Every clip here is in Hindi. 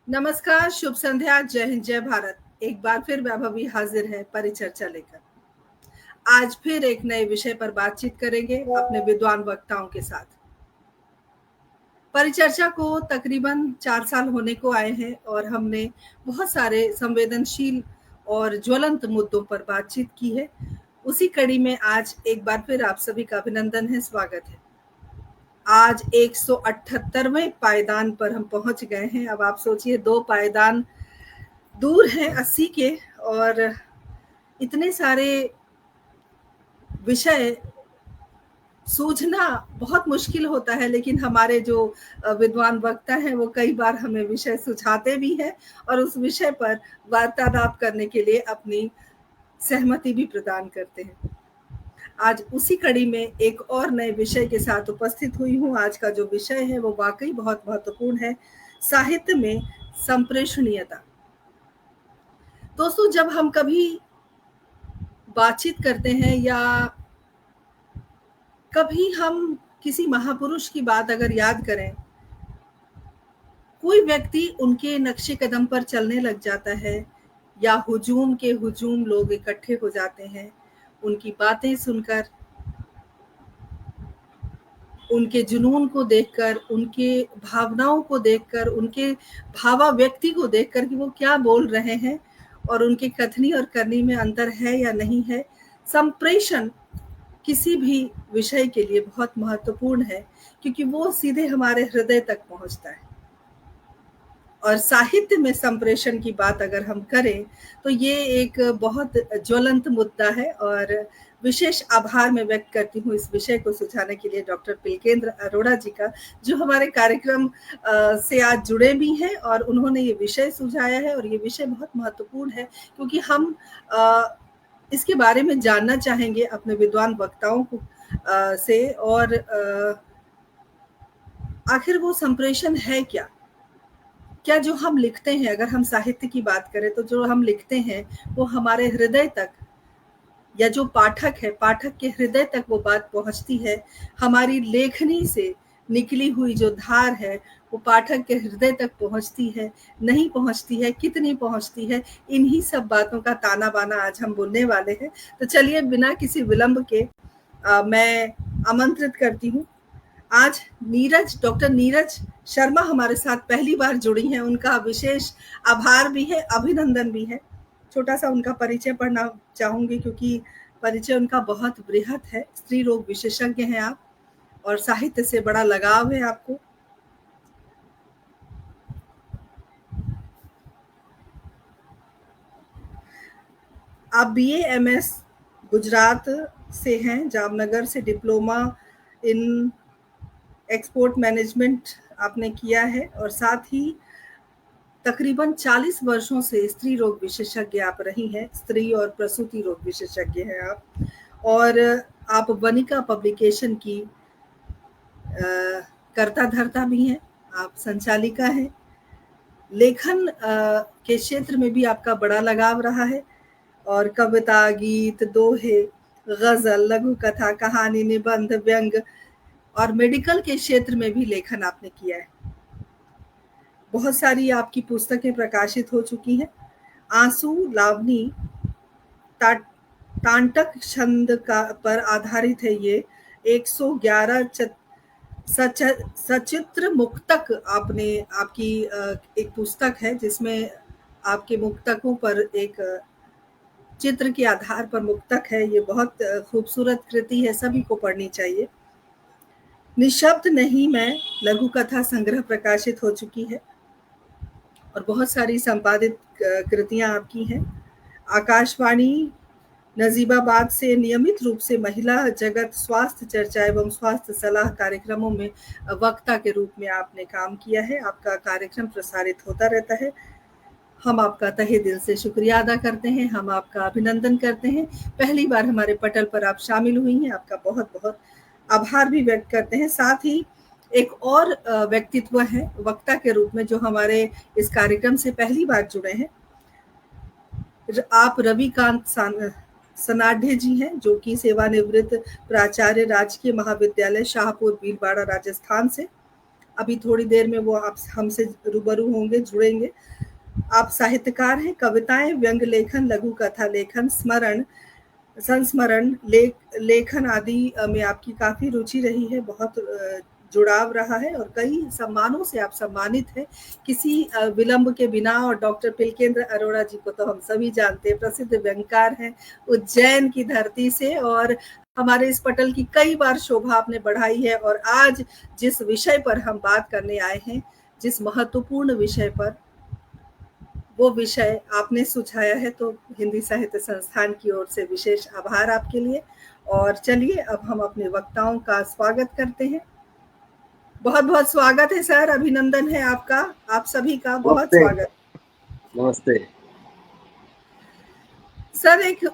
नमस्कार, शुभ संध्या, जय हिंद, जय भारत। एक बार फिर वैभवी हाजिर है परिचर्चा लेकर। आज फिर एक नए विषय पर बातचीत करेंगे अपने विद्वान वक्ताओं के साथ। परिचर्चा को तकरीबन 4 साल होने को आए हैं और हमने बहुत सारे संवेदनशील और ज्वलंत मुद्दों पर बातचीत की है। उसी कड़ी में आज एक बार फिर आप सभी का अभिनंदन है, स्वागत है। आज 178वें पायदान पर हम पहुंच गए हैं। अब आप सोचिए, 2 पायदान दूर हैं 80 के, और इतने सारे विषय सूझना बहुत मुश्किल होता है, लेकिन हमारे जो विद्वान वक्ता हैं वो कई बार हमें विषय सुझाते भी हैं और उस विषय पर वार्तालाप करने के लिए अपनी सहमति भी प्रदान करते हैं। आज उसी कड़ी में एक और नए विषय के साथ उपस्थित हुई हूँ। आज का जो विषय है वो वाकई बहुत महत्वपूर्ण है, साहित्य में संप्रेषणीयता। दोस्तों, जब हम कभी बातचीत करते हैं या कभी हम किसी महापुरुष की बात अगर याद करें, कोई व्यक्ति उनके नक्शे कदम पर चलने लग जाता है या हुजूम के हुजूम लोग इकट्ठे हो जाते हैं उनकी बातें सुनकर, उनके जुनून को देखकर, उनके भावनाओं को देखकर, उनके भावाव्यक्ति को देखकर कि वो क्या बोल रहे हैं और उनकी कथनी और करनी में अंतर है या नहीं है। संप्रेषण किसी भी विषय के लिए बहुत महत्वपूर्ण है, क्योंकि वो सीधे हमारे हृदय तक पहुंचता है। और साहित्य में संप्रेषण की बात अगर हम करें तो ये एक बहुत ज्वलंत मुद्दा है, और विशेष आभार मैं व्यक्त करती हूँ इस विषय को सुझाने के लिए डॉक्टर पिलकेंद्र अरोड़ा जी का, जो हमारे कार्यक्रम से आज जुड़े भी हैं और उन्होंने ये विषय सुझाया है। और ये विषय बहुत महत्वपूर्ण है क्योंकि हम इसके बारे में जानना चाहेंगे अपने विद्वान वक्ताओं को से, और आखिर वो संप्रेषण है क्या? क्या जो हम लिखते हैं, अगर हम साहित्य की बात करें तो जो हम लिखते हैं वो हमारे हृदय तक, या जो पाठक है, पाठक के हृदय तक वो बात पहुंचती है? हमारी लेखनी से निकली हुई जो धार है वो पाठक के हृदय तक पहुंचती है, नहीं पहुंचती है, कितनी पहुंचती है? इन्हीं सब बातों का ताना बाना आज हम बोलने वाले हैं। तो चलिए, बिना किसी विलंब के मैं आमंत्रित करती हूँ आज डॉक्टर नीरज शर्मा हमारे साथ पहली बार जुड़ी हैं। उनका विशेष आभार भी है, अभिनंदन भी है। छोटा सा उनका परिचय पढ़ना चाहूंगी क्योंकि परिचय उनका बहुत बृहद है। स्त्री रोग विशेषज्ञ हैं आप और साहित्य से बड़ा लगाव है आपको। आप BA MS गुजरात से हैं, जामनगर से डिप्लोमा इन एक्सपोर्ट मैनेजमेंट आपने किया है, और साथ ही तकरीबन 40 वर्षों से स्त्री रोग विशेषज्ञ आप रही हैं। स्त्री और प्रसूति रोग विशेषज्ञ हैं आप, और आप वनिका पब्लिकेशन की कर्ता धर्ता भी हैं। आप संचालिका हैं। लेखन के क्षेत्र में भी आपका बड़ा लगाव रहा है, और कविता, गीत, दोहे, गजल, लघु कथा, कहानी, निबंध, व्यंग और मेडिकल के क्षेत्र में भी लेखन आपने किया है। बहुत सारी आपकी पुस्तकें प्रकाशित हो चुकी हैं। आंसू, लावनी, तांटक छंद का पर आधारित है ये। 111 सचित्र मुक्तक आपकी एक पुस्तक है, जिसमें आपके मुक्तकों पर एक चित्र के आधार पर मुक्तक है। ये बहुत खूबसूरत कृति है, सभी को पढ़नी चाहिए। निशब्द नहीं मैं लघु कथा संग्रह प्रकाशित हो चुकी है, और बहुत सारी संपादित कृतियां आपकी हैं। आकाशवाणी नजीबाबाद से नियमित रूप से महिला जगत स्वास्थ्य चर्चा एवं स्वास्थ्य सलाह कार्यक्रमों में वक्ता के रूप में आपने काम किया है। आपका कार्यक्रम प्रसारित होता रहता है। हम आपका तहे दिल से शुक्रिया अदा करते हैं, हम आपका अभिनंदन करते हैं। पहली बार हमारे पटल पर आप शामिल हुई हैं, आपका बहुत बहुत आभार भी व्यक्त करते हैं। साथ ही एक और व्यक्तित्व है वक्ता के रूप में जो हमारे इस कार्यक्रम से पहली बार जुड़े हैं। आप रविकांत सनाढे जी हैं, जो कि सेवानिवृत्त प्राचार्य, राजकीय महाविद्यालय शाहपुर भीलवाड़ा, राजस्थान से। अभी थोड़ी देर में वो आप हमसे रूबरू होंगे, जुड़ेंगे। आप साहित्यकार हैं, कविताएं, व्यंग लेखन, लघु कथा लेखन, स्मरण, संस्मरण, लेखन आदि में आपकी काफी रुचि रही है, बहुत जुड़ाव रहा है और कई सम्मानों से आप सम्मानित हैं। किसी विलंब के बिना। और डॉक्टर पिलकेंद्र अरोड़ा जी को तो हम सभी जानते हैं, प्रसिद्ध व्यंगकार हैं उज्जैन की धरती से, और हमारे इस पटल की कई बार शोभा आपने बढ़ाई है। और आज जिस विषय पर हम बात करने आए हैं, जिस महत्वपूर्ण विषय पर, वो विषय आपने सुझाया है, तो हिंदी साहित्य संस्थान की ओर से विशेष आभार आपके लिए। और चलिए अब हम अपने वक्ताओं का स्वागत करते हैं। बहुत बहुत स्वागत है सर, अभिनंदन है आपका, आप सभी का बहुत स्वागत। नमस्ते सर, एक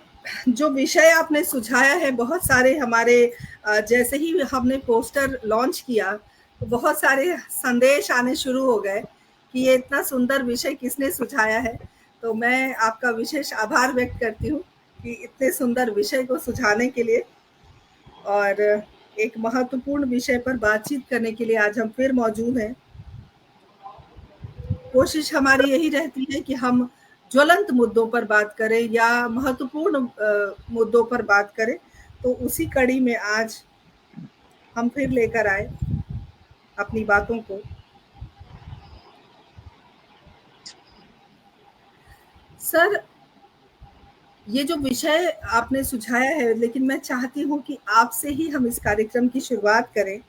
जो विषय आपने सुझाया है, बहुत सारे हमारे जैसे ही हमने पोस्टर लॉन्च किया तो बहुत सारे संदेश आने शुरू हो गए कि ये इतना सुंदर विषय किसने सुझाया है। तो मैं आपका विशेष आभार व्यक्त करती हूँ कि इतने सुंदर विषय को सुझाने के लिए। और एक महत्वपूर्ण विषय पर बातचीत करने के लिए आज हम फिर मौजूद हैं। कोशिश हमारी यही रहती है कि हम ज्वलंत मुद्दों पर बात करें या महत्वपूर्ण मुद्दों पर बात करें। तो उसी कड़ी में आज हम फिर लेकर आए अपनी बातों को। सर, ये जो विषय आपने सुझाया है, लेकिन मैं चाहती हूँ कि आपसे ही हम इस कार्यक्रम की शुरुआत करें।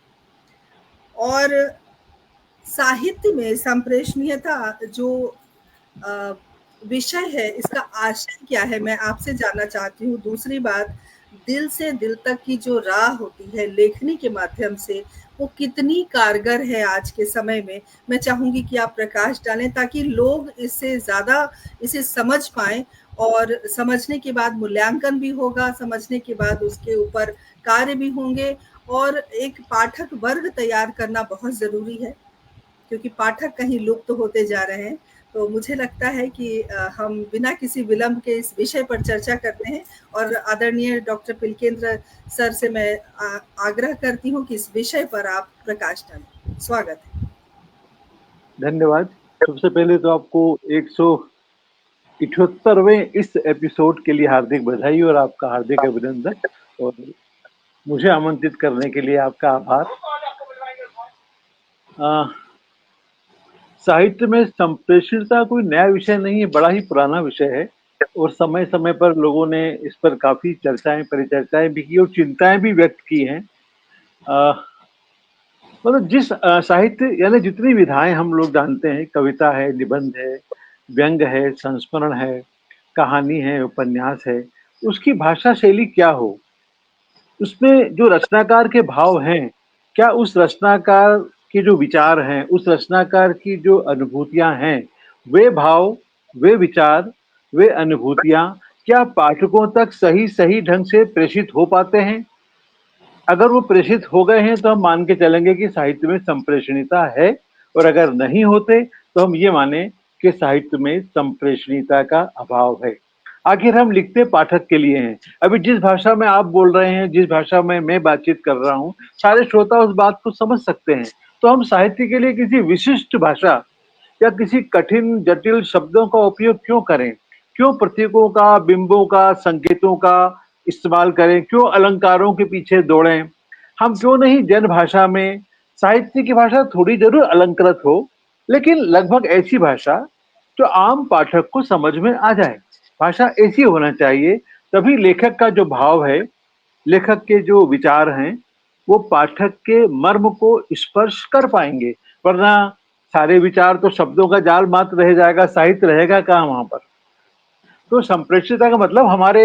और साहित्य में संप्रेषणीयता जो विषय है, इसका आशय क्या है, मैं आपसे जानना चाहती हूँ। दूसरी बात, दिल से दिल तक की जो राह होती है लेखनी के माध्यम से, वो कितनी कारगर है आज के समय में। मैं चाहूंगी कि आप प्रकाश डालें ताकि लोग इससे ज़्यादा इसे समझ पाएं, और समझने के बाद मूल्यांकन भी होगा, समझने के बाद उसके ऊपर कार्य भी होंगे। और एक पाठक वर्ग तैयार करना बहुत ज़रूरी है, क्योंकि पाठक कहीं लुप्त होते जा रहे हैं। तो मुझे लगता है कि हम बिना किसी विलंब के इस विषय पर चर्चा करते हैं। और आदरणीय डॉक्टर पिलकेंद्र सर से मैं आग्रह करती हूँ कि इस विषय पर आप प्रकाश डालें। स्वागत है। धन्यवाद। सबसे पहले तो आपको 178वें इस एपिसोड के लिए हार्दिक बधाई और आपका हार्दिक अभिनंदन, और मुझे आमंत्रित करने के लिए आपका आभार। साहित्य में संप्रेषणीयता कोई नया विषय नहीं है, बड़ा ही पुराना विषय है, और समय समय पर लोगों ने इस पर काफी चर्चाएं, परिचर्चाएं भी की और चिंताएं भी व्यक्त की हैं। मतलब जिस साहित्य यानी जितनी विधाएं हम लोग जानते हैं, कविता है, निबंध है, व्यंग है, संस्मरण है, कहानी है, उपन्यास है, उसकी भाषा शैली क्या हो, उसमें जो रचनाकार के भाव हैं, क्या उस रचनाकार के जो विचार हैं, उस रचनाकार की जो अनुभूतियां हैं, वे भाव, वे विचार, वे अनुभूतियां क्या पाठकों तक सही सही ढंग से प्रेषित हो पाते हैं? अगर वो प्रेषित हो गए हैं तो हम मान के चलेंगे कि साहित्य में संप्रेषणीयता है, और अगर नहीं होते तो हम ये माने कि साहित्य में संप्रेषणीयता का अभाव है। आखिर हम लिखते पाठक के लिए हैं। अभी जिस भाषा में आप बोल रहे हैं, जिस भाषा में मैं बातचीत कर रहा हूँ, सारे श्रोता उस बात को समझ सकते हैं। तो हम साहित्य के लिए किसी विशिष्ट भाषा या किसी कठिन जटिल शब्दों का उपयोग क्यों करें? क्यों प्रतीकों का, बिंबों का, संकेतों का इस्तेमाल करें? क्यों अलंकारों के पीछे दौड़ें? हम क्यों नहीं जन भाषा में, साहित्य की भाषा थोड़ी जरूर अलंकृत हो, लेकिन लगभग ऐसी भाषा जो आम पाठक को समझ में आ जाए। भाषा ऐसी होना चाहिए, तभी लेखक का जो भाव है, लेखक के जो विचार हैं, वो पाठक के मर्म को स्पर्श कर पाएंगे। वरना सारे विचार तो शब्दों का जाल मात्र रह जाएगा, साहित्य रहेगा कहाँ वहां पर। तो संप्रेषणीयता का मतलब हमारे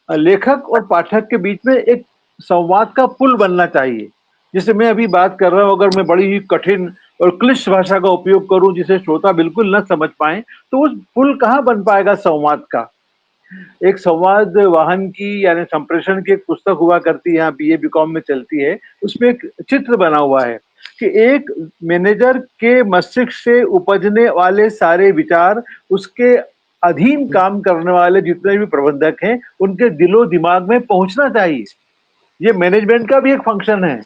लेखक और पाठक के बीच में एक संवाद का पुल बनना चाहिए। जैसे मैं अभी बात कर रहा हूँ, अगर मैं बड़ी ही कठिन और क्लिष्ट भाषा का उपयोग करूं जिसे श्रोता बिल्कुल न समझ पाए, तो उस पुल कहाँ बन पाएगा संवाद का। एक संवाद वाहन की यानी संप्रेषण की एक पुस्तक हुआ करती है, यहाँ बीए बीकॉम में चलती है, उसमें एक चित्र बना हुआ है कि एक मैनेजर के मस्तिष्क से उपजने वाले सारे विचार उसके अधीन काम करने वाले जितने भी प्रबंधक हैं, उनके दिलो दिमाग में पहुंचना चाहिए। ये मैनेजमेंट का भी एक फंक्शन है।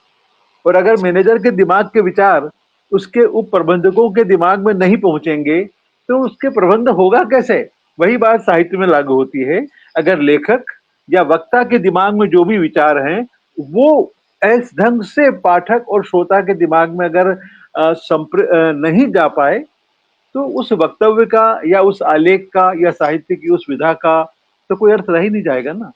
और अगर मैनेजर के दिमाग के विचार उसके उप प्रबंधकों के दिमाग में नहीं पहुंचेंगे तो उसके प्रबंध होगा कैसे? वही बात साहित्य में लागू होती है। अगर लेखक या वक्ता के दिमाग में जो भी विचार हैं वो इस ढंग से पाठक और श्रोता के दिमाग में अगर नहीं जा पाए तो उस वक्तव्य का या उस आलेख का या साहित्य की उस विधा का तो कोई अर्थ रह ही नहीं जाएगा ना।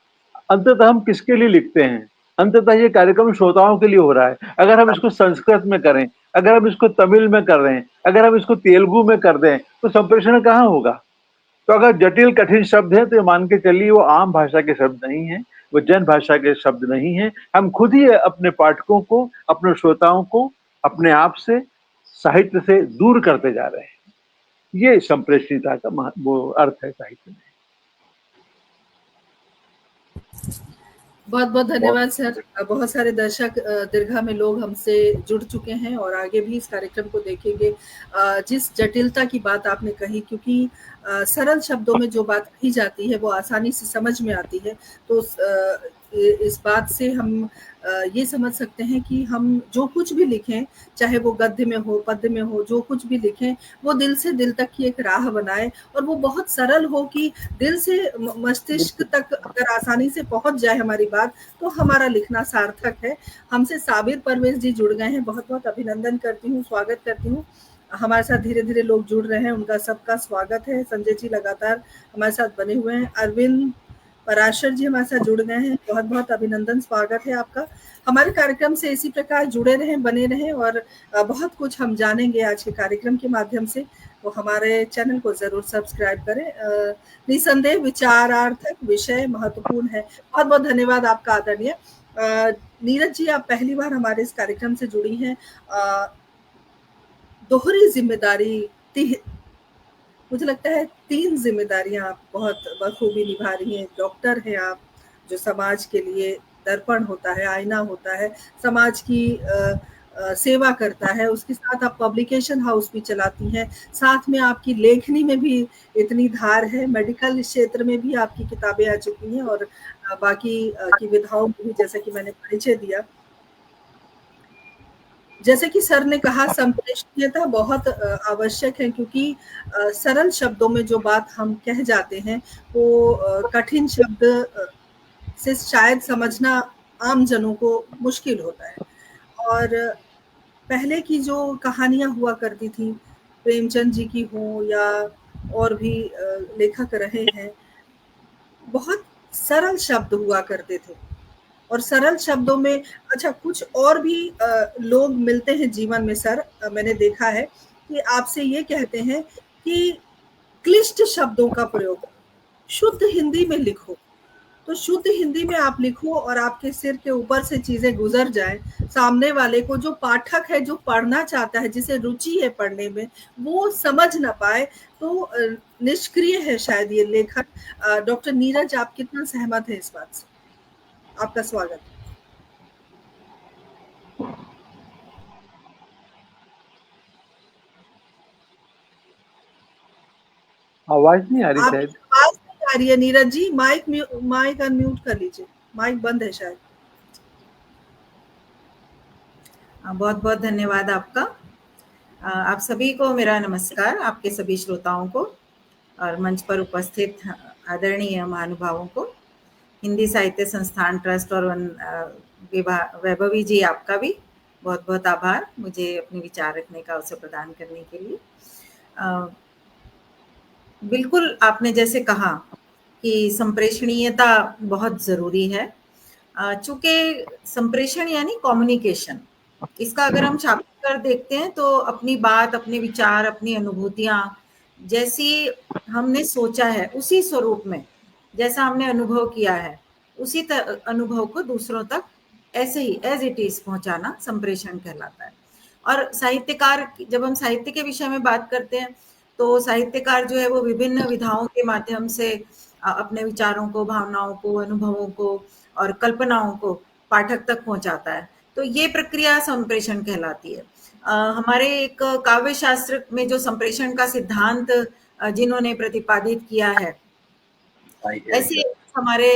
अंततः हम किसके लिए लिखते हैं? अंततः ये कार्यक्रम श्रोताओं के लिए हो रहा है। अगर हम इसको संस्कृत में करें, अगर हम इसको तमिल में कर रहे हैं, अगर हम इसको तेलुगु में कर दें तो संप्रेषण कहाँ होगा? तो अगर जटिल कठिन शब्द है तो ये मान के चलिए वो आम भाषा के शब्द नहीं है, वो जन भाषा के शब्द नहीं है। हम खुद ही अपने पाठकों को, अपने श्रोताओं को अपने आप से, साहित्य से दूर करते जा रहे हैं। ये संप्रेषणीयता का वो अर्थ है साहित्य में। बहुत बहुत धन्यवाद सर। बहुत सारे दर्शक दीर्घा में लोग हमसे जुड़ चुके हैं और आगे भी इस कार्यक्रम को देखेंगे। जिस जटिलता की बात आपने कही, क्योंकि सरल शब्दों में जो बात कही जाती है वो आसानी से समझ में आती है, तो इस बात से हम ये समझ सकते हैं कि हम जो कुछ भी लिखें, चाहे वो गद्य में हो, पद्य में हो, जो कुछ भी लिखें वो दिल से दिल तक की एक राह बनाए और वो बहुत सरल हो कि दिल से मस्तिष्क तक अगर आसानी से पहुंच जाए हमारी बात, तो हमारा लिखना सार्थक है। हमसे साबिर परवेज जी जुड़ गए हैं, बहुत बहुत अभिनंदन करती हूँ, स्वागत करती हूँ। हमारे साथ धीरे धीरे लोग जुड़ रहे हैं, उनका सबका स्वागत है। संजय जी लगातार हमारे साथ बने हुए हैं। अरविंद पराशर जी हमारे साथ जुड़ गए हैं, बहुत बहुत अभिनंदन, स्वागत है आपका। हमारे कार्यक्रम से इसी प्रकार जुड़े रहें, बने रहें और बहुत कुछ हम जानेंगे आज के कार्यक्रम के माध्यम से। तो हमारे चैनल को जरूर सब्सक्राइब करें। निसंदेह विचारार्थक विषय महत्वपूर्ण है। बहुत बहुत धन्यवाद आपका आदरणीय। नीरज जी, आप पहली बार हमारे इस कार्यक्रम से जुड़ी हैं। दोहरी जिम्मेदारी, मुझे लगता है 3 जिम्मेदारियां आप बहुत बखूबी निभा रही हैं। डॉक्टर हैं आप, जो समाज के लिए दर्पण होता है, आईना होता है, समाज की सेवा करता है। उसके साथ आप पब्लिकेशन हाउस भी चलाती हैं, साथ में आपकी लेखनी में भी इतनी धार है। मेडिकल क्षेत्र में भी आपकी किताबें आ चुकी हैं और बाकी की विधाओं में भी, जैसे कि मैंने परिचय दिया। जैसे कि सर ने कहा, संप्रेषणीयता बहुत आवश्यक है, क्योंकि सरल शब्दों में जो बात हम कह जाते हैं वो कठिन शब्द से शायद समझना आम जनों को मुश्किल होता है। और पहले की जो कहानियां हुआ करती थी, प्रेमचंद जी की हो या और भी लेखक रहे हैं, बहुत सरल शब्द हुआ करते थे। और सरल शब्दों में अच्छा कुछ और भी लोग मिलते हैं जीवन में सर, मैंने देखा है कि आपसे ये कहते हैं कि क्लिष्ट शब्दों का प्रयोग, शुद्ध हिंदी में लिखो। तो शुद्ध हिंदी में आप लिखो और आपके सिर के ऊपर से चीजें गुजर जाएं, सामने वाले को, जो पाठक है, जो पढ़ना चाहता है, जिसे रुचि है पढ़ने में, वो समझ ना पाए तो निष्क्रिय है शायद ये लेखक। डॉक्टर नीरज, आप कितना सहमत है इस बात से? आपका स्वागत। आवाज नहीं आ रही आपकी शायद। आवाज नहीं आ रही है नीरज जी, माइक अनम्यूट कर लीजिए, माइक बंद है शायद। बहुत बहुत धन्यवाद आपका। आप सभी को मेरा नमस्कार, आपके सभी श्रोताओं को और मंच पर उपस्थित आदरणीय महानुभावों को। हिंदी साहित्य संस्थान ट्रस्ट और वैभवी जी, आपका भी बहुत बहुत आभार मुझे अपने विचार रखने का अवसर प्रदान करने के लिए। बिल्कुल आपने जैसे कहा कि संप्रेषणीयता बहुत ज़रूरी है। चूँकि संप्रेषण यानी कम्युनिकेशन, इसका अगर हम शाब्दिक अर्थ देखते हैं तो अपनी बात, अपने विचार, अपनी अनुभूतियाँ जैसी हमने सोचा है उसी स्वरूप में, जैसा हमने अनुभव किया है उसी अनुभव को दूसरों तक ऐसे ही एज इट इज पहुंचाना संप्रेषण कहलाता है। और साहित्यकार, जब हम साहित्य के विषय में बात करते हैं तो साहित्यकार जो है वो विभिन्न विधाओं के माध्यम से अपने विचारों को, भावनाओं को, अनुभवों को और कल्पनाओं को पाठक तक पहुंचाता है। तो ये प्रक्रिया संप्रेषण कहलाती है। हमारे एक काव्य शास्त्र में जो संप्रेषण का सिद्धांत जिन्होंने प्रतिपादित किया है ऐसे हमारे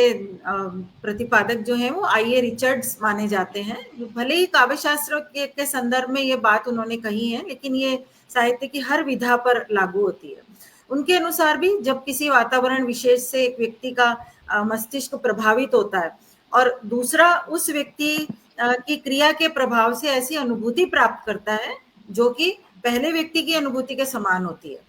प्रतिपादक जो हैं वो आई ए रिचर्ड्स माने जाते हैं। भले ही काव्य शास्त्र के संदर्भ में ये बात उन्होंने कही है, लेकिन ये साहित्य की हर विधा पर लागू होती है। उनके अनुसार भी जब किसी वातावरण विशेष से एक व्यक्ति का मस्तिष्क प्रभावित होता है और दूसरा उस व्यक्ति की क्रिया के प्रभाव से ऐसी अनुभूति प्राप्त करता है जो कि पहले व्यक्ति की अनुभूति के समान होती है,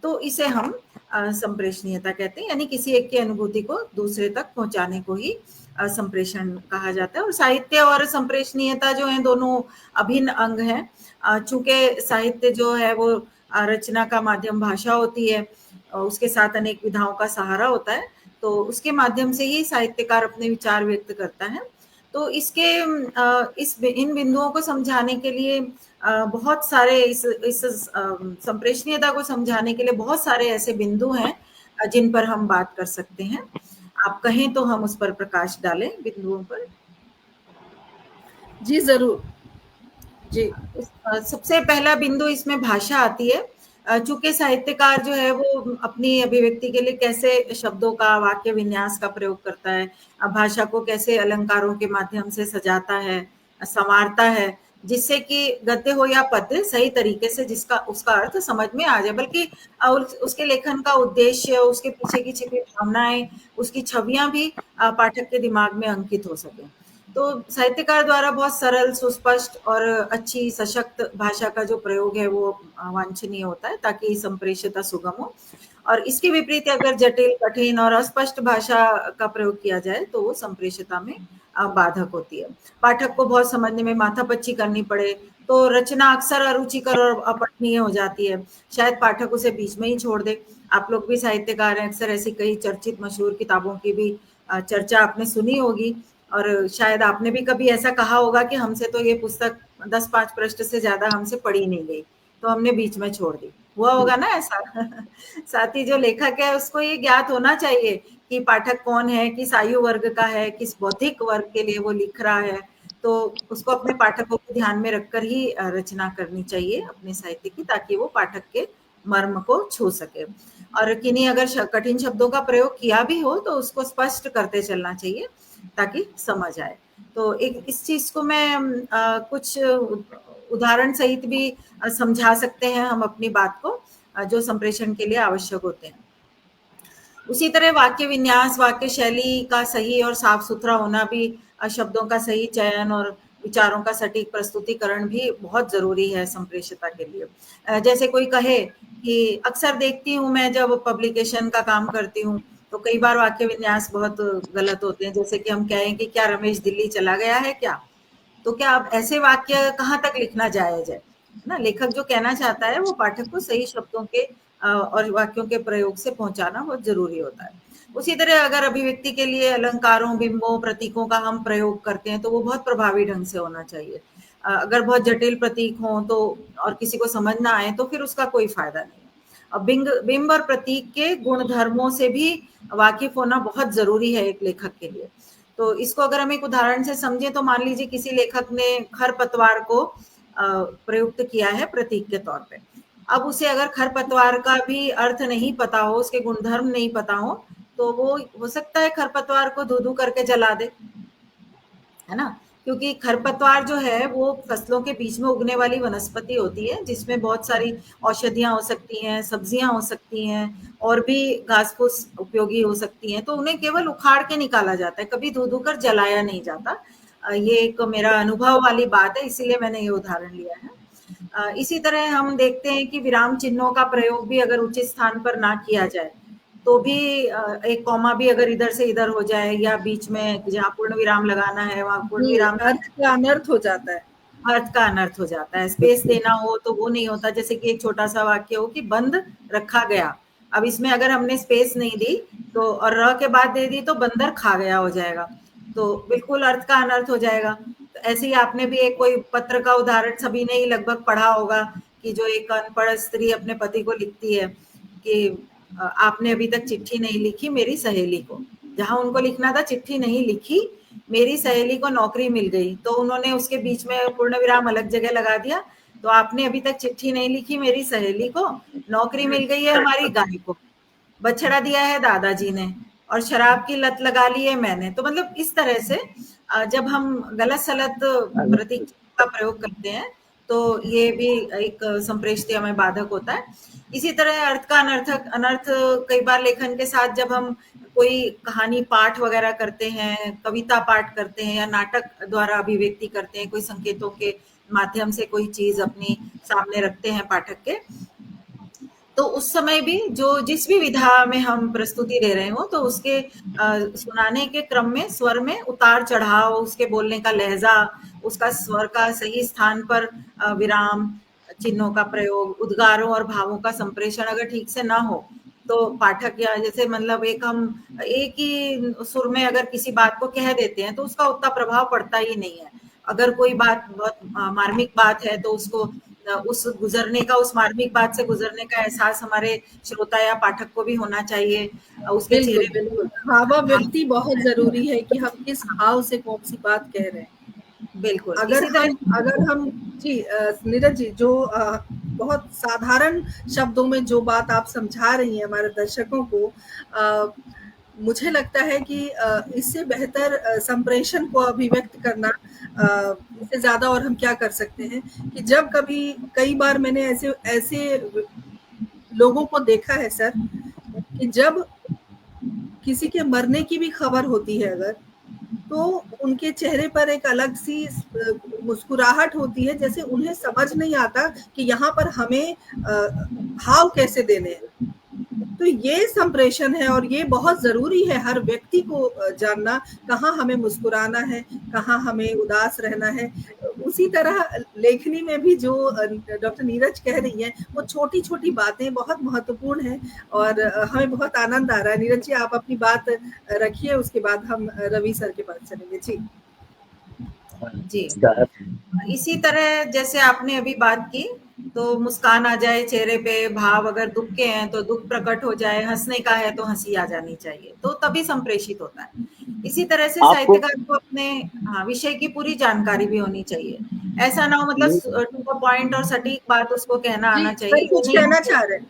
तो इसे हम संप्रेषणीयता कहते हैं। यानी किसी एक की अनुभूति को दूसरे तक पहुंचाने को ही संप्रेषण कहा जाता है। और साहित्य और संप्रेषणीयता जो है दोनों अभिन्न अंग हैं। चूंकि साहित्य जो है वो रचना का माध्यम भाषा होती है, उसके साथ अनेक विधाओं का सहारा होता है, तो उसके माध्यम से ही साहित्यकार अपने विचार व्यक्त करता है। तो इन बिंदुओं को समझाने के लिए बहुत सारे इस संप्रेषणीयता को समझाने के लिए बहुत सारे ऐसे बिंदु हैं जिन पर हम बात कर सकते हैं। आप कहें तो हम उस पर प्रकाश डालें बिंदुओं पर। जी जरूर जी। सबसे पहला बिंदु इसमें भाषा आती है। चूंकि साहित्यकार जो है वो अपनी अभिव्यक्ति के लिए कैसे शब्दों का, वाक्य विन्यास का प्रयोग करता है, भाषा को कैसे अलंकारों के माध्यम से सजाता है, संवारता है, जिससे कि गद्य हो या पद्य सही तरीके से जिसका उसका अर्थ समझ में आ जाए, बल्कि उसके लेखन का उद्देश्य, उसके पीछे की छिपी भावनाएं, उसकी छवियां भी पाठक के दिमाग में अंकित हो सके। तो साहित्यकार द्वारा बहुत सरल, सुस्पष्ट और अच्छी सशक्त भाषा का जो प्रयोग है वो वांछनीय होता है ताकि संप्रेषणीयता सुगम हो। और इसके विपरीत अगर जटिल, कठिन और अस्पष्ट भाषा का प्रयोग किया जाए तो वो संप्रेषणीयता में बाधक होती है। पाठक को बहुत समझने में माथापच्ची करनी पड़े तो रचना अक्सर अरुचिकर और अपठनीय हो जाती है। शायद पाठक उसे बीच में ही छोड़ दे। आप लोग भी साहित्यकार हैं, अक्सर ऐसी कई चर्चित मशहूर किताबों की भी चर्चा आपने सुनी होगी, और शायद आपने भी कभी ऐसा कहा होगा कि हमसे तो ये पुस्तक 10-5 पृष्ठ से ज्यादा हमसे पढ़ी नहीं गई, तो हमने बीच में छोड़ दी। हुआ होगा ना ऐसा? साथ ही जो लेखक है उसको ये ज्ञात होना चाहिए कि पाठक कौन है, किस आयु वर्ग का है, किस बौद्धिक वर्ग के लिए वो लिख रहा है, तो उसको अपने पाठकों को ध्यान में रखकर ही रचना करनी चाहिए अपने साहित्य की, ताकि वो पाठक के मर्म को छू सके। और किन्हीं अगर कठिन शब्दों का प्रयोग किया भी हो तो उसको स्पष्ट करते चलना चाहिए ताकि समझ आए। तो एक इस चीज को मैं कुछ उदाहरण सहित भी समझा सकते हैं हम अपनी बात को, जो संप्रेषण के लिए आवश्यक होते हैं। उसी तरह वाक्य विन्यास, वाक्य शैली का सही और साफ सुथरा होना भी, शब्दों का सही चयन और विचारों का सटीक प्रस्तुतिकरण भी बहुत जरूरी है संप्रेषणता के लिए। जैसे कोई कहे कि अक्सर देखती हूँ मैं जब पब्लिकेशन का काम करती हूँ तो कई बार वाक्य विन्यास बहुत गलत होते हैं। जैसे कि हम कहें कि क्या रमेश दिल्ली चला गया है क्या? तो क्या अब ऐसे वाक्य कहाँ तक लिखना जायज है ना? लेखक जो कहना चाहता है वो पाठक को सही शब्दों के और वाक्यों के प्रयोग से पहुंचाना बहुत जरूरी होता है। उसी तरह अगर अभिव्यक्ति के लिए अलंकारों, बिंबों, प्रतीकों का हम प्रयोग करते हैं तो वो बहुत प्रभावी ढंग से होना चाहिए। अगर बहुत जटिल प्रतीक हों तो और किसी को समझ ना आए तो फिर उसका कोई फायदा नहीं है। अब बिंब और प्रतीक के गुण धर्मों से भी वाकिफ होना बहुत जरूरी है एक लेखक के लिए। तो इसको अगर हम एक उदाहरण से समझें तो मान लीजिए किसी लेखक ने खरपतवार को प्रयुक्त किया है प्रतीक के तौर पे। अब उसे अगर खरपतवार का भी अर्थ नहीं पता हो, उसके गुणधर्म नहीं पता हो, तो वो हो सकता है खरपतवार को धू-धू करके जला दे, है ना? क्योंकि खरपतवार जो है वो फसलों के बीच में उगने वाली वनस्पति होती है जिसमें बहुत सारी औषधियां हो सकती हैं, सब्जियां हो सकती हैं और भी घास फूस उपयोगी हो सकती हैं, तो उन्हें केवल उखाड़ के निकाला जाता है, कभी धू धू कर जलाया नहीं जाता। ये एक मेरा अनुभव वाली बात है, इसीलिए मैंने ये उदाहरण लिया है। इसी तरह हम देखते हैं कि विराम चिन्हों का प्रयोग भी अगर उचित स्थान पर ना किया जाए तो भी एक कॉमा भी अगर इधर से इधर हो जाए या बीच में जहाँ पूर्ण विराम लगाना है वहां पूर्ण विराम, अर्थ का अनर्थ हो जाता है। अर्थ का अनर्थ हो जाता है। स्पेस देना हो तो वो नहीं होता। जैसे कि एक छोटा सा वाक्य हो कि बंद रखा गया, अब इसमें अगर हमने स्पेस नहीं दी तो और र के बाद दे दी तो बंदर खा गया हो जाएगा, तो बिल्कुल अर्थ का अनर्थ हो जाएगा। तो ऐसे ही आपने भी एक कोई पत्र का उदाहरण सभी ने ही लगभग पढ़ा होगा कि जो एक अनपढ़ स्त्री अपने पति को लिखती है कि आपने अभी तक चिट्ठी नहीं लिखी मेरी सहेली को। जहां उनको लिखना था चिट्ठी नहीं लिखी, मेरी सहेली को नौकरी मिल गई, तो उन्होंने उसके बीच में पूर्ण विराम अलग जगह लगा दिया। तो आपने अभी तक चिट्ठी नहीं लिखी मेरी सहेली को, नौकरी मिल गई है हमारी गाय को, बछड़ा दिया है दादाजी ने, और शराब की लत लगा ली है मैंने। तो मतलब इस तरह से जब हम गलत सलत प्रतीक का प्रयोग करते हैं तो ये भी एक संप्रेषणीयता में बाधक होता है। इसी तरह अर्थ का अनर्थक अनर्थ कई बार लेखन के साथ जब हम कोई कहानी पाठ वगैरह करते हैं, कविता पाठ करते हैं या नाटक द्वारा अभिव्यक्ति करते हैं, कोई संकेतों के माध्यम से कोई चीज अपनी सामने रखते हैं पाठक के, तो उस समय भी जो जिस भी विधा में हम प्रस्तुति दे रहे हो तो उसके सुनाने के क्रम में स्वर में उतार चढ़ाव, उसके बोलने का लहजा, उसका स्वर का सही स्थान पर विराम चिन्हों का प्रयोग, उद्गारों और भावों का संप्रेषण अगर ठीक से ना हो तो पाठक या जैसे मतलब एक ही सुर में अगर किसी बात को कह देते हैं तो उसका उतना प्रभाव पड़ता ही नहीं है। अगर कोई बात बहुत मार्मिक बात है तो उसको उस गुजरने का, उस मार्मिक बात से गुजरने का एहसास हमारे श्रोता या पाठक को भी होना चाहिए। उसके बिल्कुल, चेहरे बिल्कुल। भावाव्यक्ति बहुत ज़रूरी है कि हम किस भाव से कौन-सी बात कह रहे हैं। बिल्कुल, अगर इसी तरह अगर हम जी नीरज जी जो बहुत साधारण शब्दों में जो बात आप समझा रही हैं हमारे दर्शकों को, मुझे लगता है कि इससे बेहतर संप्रेषण को अभिव्यक्त करना इससे ज़्यादा और हम क्या कर सकते हैं कि जब कभी कई बार मैंने ऐसे लोगों को देखा है सर कि जब किसी के मरने की भी खबर होती है अगर, तो उनके चेहरे पर एक अलग सी मुस्कुराहट होती है, जैसे उन्हें समझ नहीं आता कि यहाँ पर हमें भाव कैसे देने हैं। तो ये संप्रेषण है और ये बहुत ज़रूरी है हर व्यक्ति को जानना, कहाँ हमें मुस्कुराना है, कहाँ हमें उदास रहना है। उसी तरह लेखनी में भी जो डॉक्टर नीरज कह रही हैं, वो छोटी-छोटी बातें बहुत महत्वपूर्ण हैं और हमें बहुत आनंद आ रहा है। नीरज जी आप अपनी बात रखिए, उसके बाद हम रवि सर के पास चलेंगे। जी। जी, इसी तरह जैसे आपने अभी बात की तो मुस्कान आ जाए चेहरे पे, भाव अगर दुख के हैं तो दुख प्रकट हो जाए, हंसने का है तो हंसी आ जानी चाहिए, तो तभी संप्रेषित होता है। इसी तरह से साहित्यकार को अपने विषय की पूरी जानकारी भी होनी चाहिए। ऐसा ना हो मतलब टू द पॉइंट और सटीक बात उसको कहना आना चाहिए। कुछ कहना चाह रहे हैं?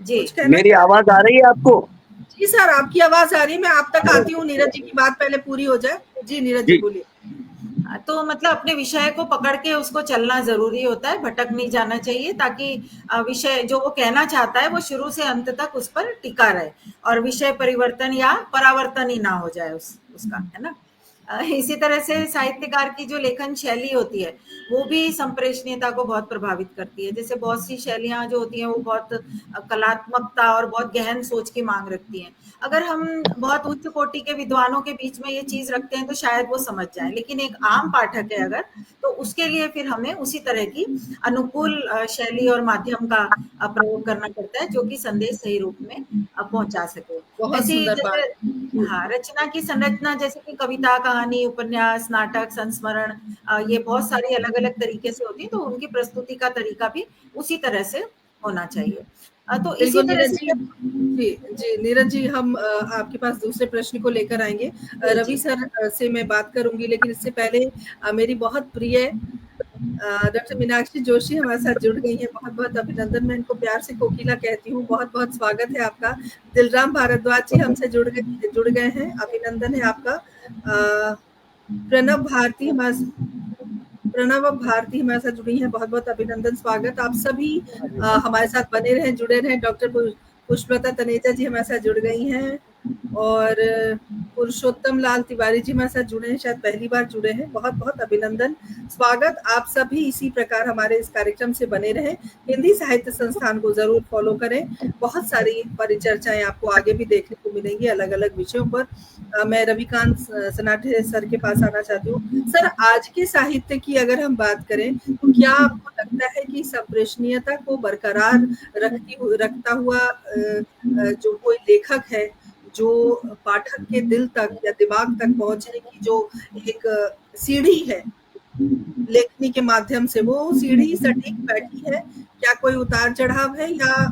जी, मेरी आवाज आ रही है आपको? जी सर, आपकी आवाज आ रही है, मैं आप तक आती हूँ। नीरज जी की बात पहले पूरी हो जाए। जी नीरज जी बोलिए। तो मतलब अपने विषय को पकड़ के उसको चलना जरूरी होता है, भटक नहीं जाना चाहिए, ताकि विषय जो वो कहना चाहता है वो शुरू से अंत तक उस पर टिका रहे और विषय परिवर्तन या परावर्तन ही ना हो जाए उसका, है ना। इसी तरह से साहित्यकार की जो लेखन शैली होती है वो भी संप्रेषणीयता को बहुत प्रभावित करती है। जैसे बहुत सी शैलियां जो होती हैं वो बहुत कलात्मकता और बहुत गहन सोच की मांग रखती हैं। अगर हम बहुत उच्च कोटि के विद्वानों के बीच में ये चीज रखते हैं तो शायद वो समझ जाए, लेकिन एक आम पाठक है अगर, तो उसके लिए फिर हमें उसी तरह की अनुकूल शैली और माध्यम का प्रयोग करना पड़ता है जो कि संदेश सही रूप में पहुंचा सके। ऐसी जैसे रचना की संरचना जैसे कि कविता, कहानी, उपन्यास, नाटक, संस्मरण, ये बहुत सारी अलग अलग तरीके से होती है, तो उनकी प्रस्तुति का तरीका भी उसी तरह से होना चाहिए। तो इसी तरह से जी नीरज जी हम आपके पास दूसरे प्रश्न को लेकर आएंगे। रवि सर से मैं बात करूंगी, लेकिन इससे पहले मेरी बहुत प्रिय डॉक्टर मीनाक्षी जोशी हमारे साथ जुड़ गई हैं। बहुत बहुत अभिनंदन, मैं इनको प्यार से कोकिला कहती हूँ। बहुत बहुत स्वागत है आपका। दिलराम भारद्वाज जी हमसे जुड़ गए हैं, अभिनंदन है आपका। प्रणव भारती हमारे साथ जुड़ी हैं, बहुत बहुत अभिनंदन, स्वागत। आप सभी हमारे साथ बने रहें, जुड़े रहें। डॉक्टर पुष्पलता तनेजा जी हमारे साथ जुड़ गई हैं और पुरुषोत्तम लाल तिवारी जी हमारे साथ जुड़े हैं, शायद पहली बार जुड़े हैं। बहुत बहुत अभिनंदन, स्वागत। आप सभी इसी प्रकार हमारे इस कार्यक्रम से बने रहें। हिंदी साहित्य संस्थान को जरूर फॉलो करें, बहुत सारी परिचर्चाएं आपको आगे भी देखने को मिलेंगी अलग अलग विषयों पर। मैं रविकांत सनाठे सर के पास आना चाहती हूँ। सर, आज के साहित्य की अगर हम बात करें तो क्या आपको लगता है कि संप्रेषणीयता को बरकरार रखता हुआ जो कोई लेखक है जो पाठक के दिल तक या दिमाग तक पहुंचने की जो एक सीढ़ी है लेखनी के माध्यम से, वो सीढ़ी सटीक बैठी है? क्या कोई उतार चढ़ाव है या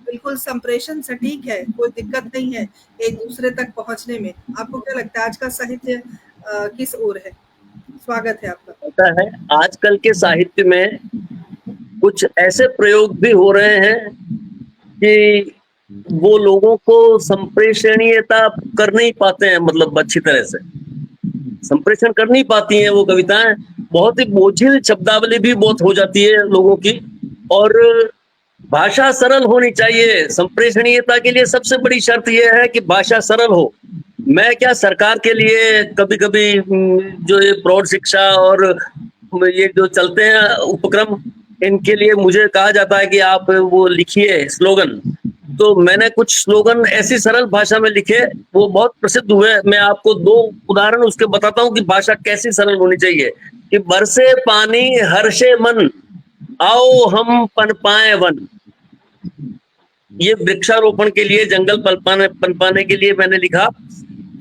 बिल्कुल संप्रेषण सटीक है, कोई दिक्कत नहीं है एक दूसरे तक पहुंचने में? आपको क्या लगता है आज का साहित्य किस ओर है? स्वागत है आपका। होता है आजकल के साहित्य में कुछ ऐसे प्रयोग भी हो रहे हैं कि वो लोगों को संप्रेषणीयता कर नहीं पाते हैं, मतलब अच्छी तरह से संप्रेषण कर नहीं पाती हैं वो कविताएं। बहुत ही बोझिल शब्दावली भी बहुत हो जाती है लोगों की, और भाषा सरल होनी चाहिए। संप्रेषणीयता के लिए सबसे बड़ी शर्त यह है कि भाषा सरल हो। मैं क्या, सरकार के लिए कभी कभी जो ये प्रौढ़ शिक्षा और ये जो चलते हैं उपक्रम, इनके लिए मुझे कहा जाता है कि आप वो लिखिए स्लोगन। तो मैंने कुछ स्लोगन ऐसी सरल भाषा में लिखे, वो बहुत प्रसिद्ध हुए। मैं आपको 2 उदाहरण उसके बताता हूँ कि भाषा कैसी सरल होनी चाहिए। कि बरसे पानी हर्षे मन, आओ हम पनपाए वन। ये वृक्षारोपण के लिए, जंगल पनपाने के लिए मैंने लिखा।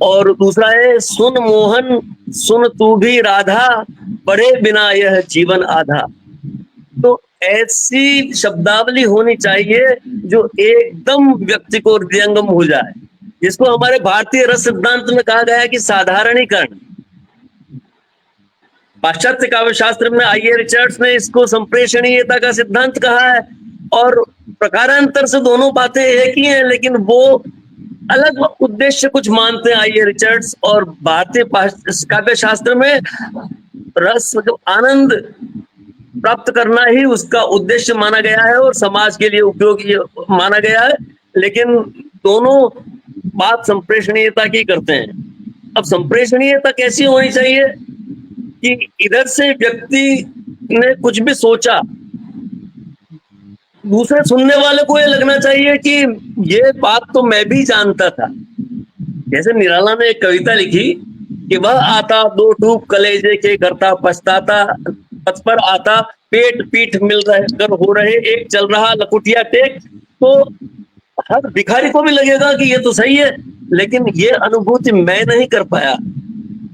और दूसरा है, सुन मोहन सुन तू भी राधा, पढ़े बिना यह जीवन आधा। तो ऐसी शब्दावली होनी चाहिए जो एकदम व्यक्ति को हृदयंगम हो जाए, जिसको हमारे भारतीय रस सिद्धांत में कहा गया है कि साधारणीकरण। पाश्चात्य काव्य शास्त्र में आईए रिचर्ड्स ने इसको संप्रेषणीयता का सिद्धांत कहा है। और प्रकारांतर से दोनों बातें एक ही हैं, लेकिन वो अलग उद्देश्य कुछ मानते हैं आईए रिचर्ड्स। और भारतीय काव्य शास्त्र में रस मतलब आनंद प्राप्त करना ही उसका उद्देश्य माना गया है और समाज के लिए उपयोगी माना गया है। लेकिन दोनों बात संप्रेषणीयता की करते हैं। अब संप्रेषणीयता कैसी होनी चाहिए कि इधर से व्यक्ति ने कुछ भी सोचा, दूसरे सुनने वाले को ये लगना चाहिए कि ये बात तो मैं भी जानता था। जैसे निराला ने एक कविता लिखी कि वह आता 2 टूक कलेजे के करता पछताता, पथ पर आता पेट पीठ मिल रहे कर हो रहे एक, चल रहा लकुटिया टेक। तो हर भिखारी को भी लगेगा कि ये तो सही है, लेकिन ये अनुभूति मैं नहीं कर पाया।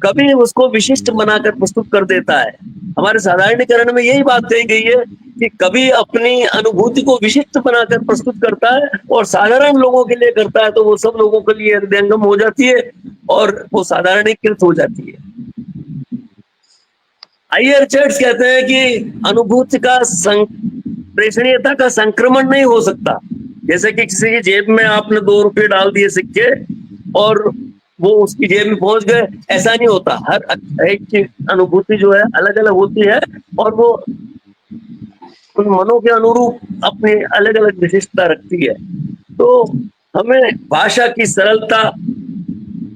कभी उसको विशिष्ट बनाकर प्रस्तुत कर देता है। हमारे साधारणीकरण में यही बात कही गई है कि कभी अपनी अनुभूति को विशिष्ट बनाकर प्रस्तुत करता है और साधारण लोगों के लिए करता है, तो वो सब लोगों के लिए हृदयंगम हो जाती है और वो साधारणीकृत हो जाती है। आईए रिचर्ड्स कहते हैं कि अनुभूति का प्रेषणीयता का संक्रमण नहीं हो सकता। जैसे कि किसी की जेब में आपने 2 रुपये डाल दिए सिक्के और वो उसकी जेब में पहुंच गए, ऐसा नहीं होता। हर एक की अनुभूति जो है अलग अलग होती है और वो उन मनों के अनुरूप अपनी अलग अलग विशिष्टता रखती है। तो हमें भाषा की सरलता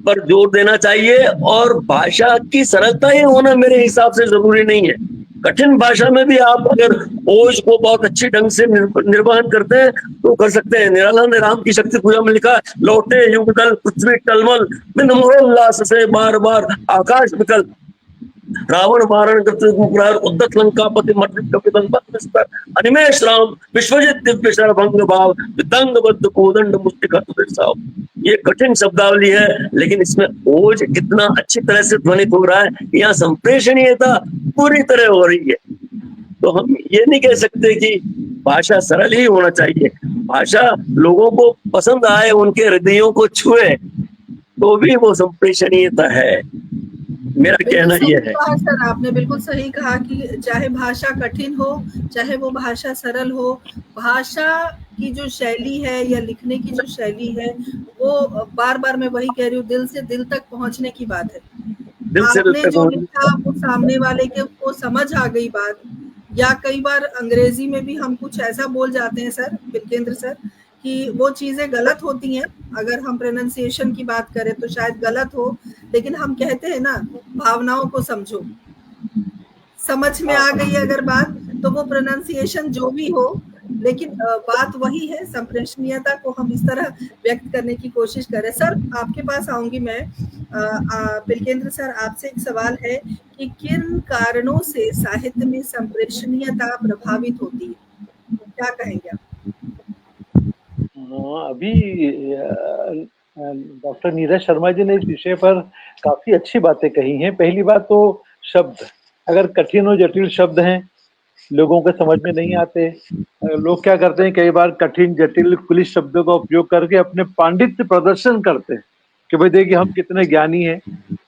पर जोर देना चाहिए, और भाषा की सरलता ही होना मेरे हिसाब से जरूरी नहीं है। कठिन भाषा में भी आप अगर ओज को बहुत अच्छी ढंग से निर्वहन करते हैं तो कर सकते हैं। निराला ने राम की शक्ति पूजा में लिखा, लौटे युगदल पृथ्वी टलमल, बिन मोहोल्लास से बार बार आकाश विकल, रावण मारण उद्दत लंकापति मर्दित कपितन पद्मस्तर, अनिमेष राम विश्वजित दिव्य शरभंग भाव, विदंगबद्ध कोदंड मुष्टिक साव। ये कठिन शब्दावली है, लेकिन इसमें ओज इतना अच्छी तरह से ध्वनित हो रहा है, यहाँ संप्रेषणीयता पूरी तरह हो रही है। तो हम ये नहीं कह सकते कि भाषा सरल ही होना चाहिए। भाषा लोगों को पसंद आए, उनके हृदयों को छुए, तो भी वो संप्रेषणीयता है। मेरा कहना यह है। सर आपने बिल्कुल सही कहा कि चाहे भाषा कठिन हो, चाहे वो भाषा सरल हो, भाषा की जो शैली है या लिखने की जो शैली है, वो बार बार मैं वही कह रही हूँ, दिल से दिल तक पहुंचने की बात है। आपने जो लिखा वो सामने वाले के को समझ आ गई बात। या कई बार अंग्रेजी में भी हम कुछ ऐसा बोल जाते हैं सर, बिलकेंद्र सर, कि वो चीजें गलत होती हैं। अगर हम प्रोनाउंसिएशन की बात करें तो शायद गलत हो, लेकिन हम कहते हैं ना, भावनाओं को समझो। समझ में आ गई अगर बात, तो वो प्रोनाउंसिएशन जो भी हो, लेकिन बात वही है, संप्रेषणीयता को हम इस तरह व्यक्त करने की कोशिश करें। सर आपके पास आऊंगी मैं। बिलकेंद्र सर, आपसे एक सवाल है कि किन कारणों से साहित्य में संप्रेषणीयता प्रभावित होती है, क्या कहेंगे आप? अभी डॉक्टर नीरज शर्मा जी ने इस विषय पर काफी अच्छी बातें कही हैं। पहली बात तो शब्द, अगर कठिन और जटिल शब्द हैं, लोगों के समझ में नहीं आते, लोग क्या करते हैं, कई बार कठिन जटिल क्लिष्ट शब्दों का उपयोग करके अपने पांडित्य प्रदर्शन करते हैं कि भाई देखिए हम कितने ज्ञानी हैं,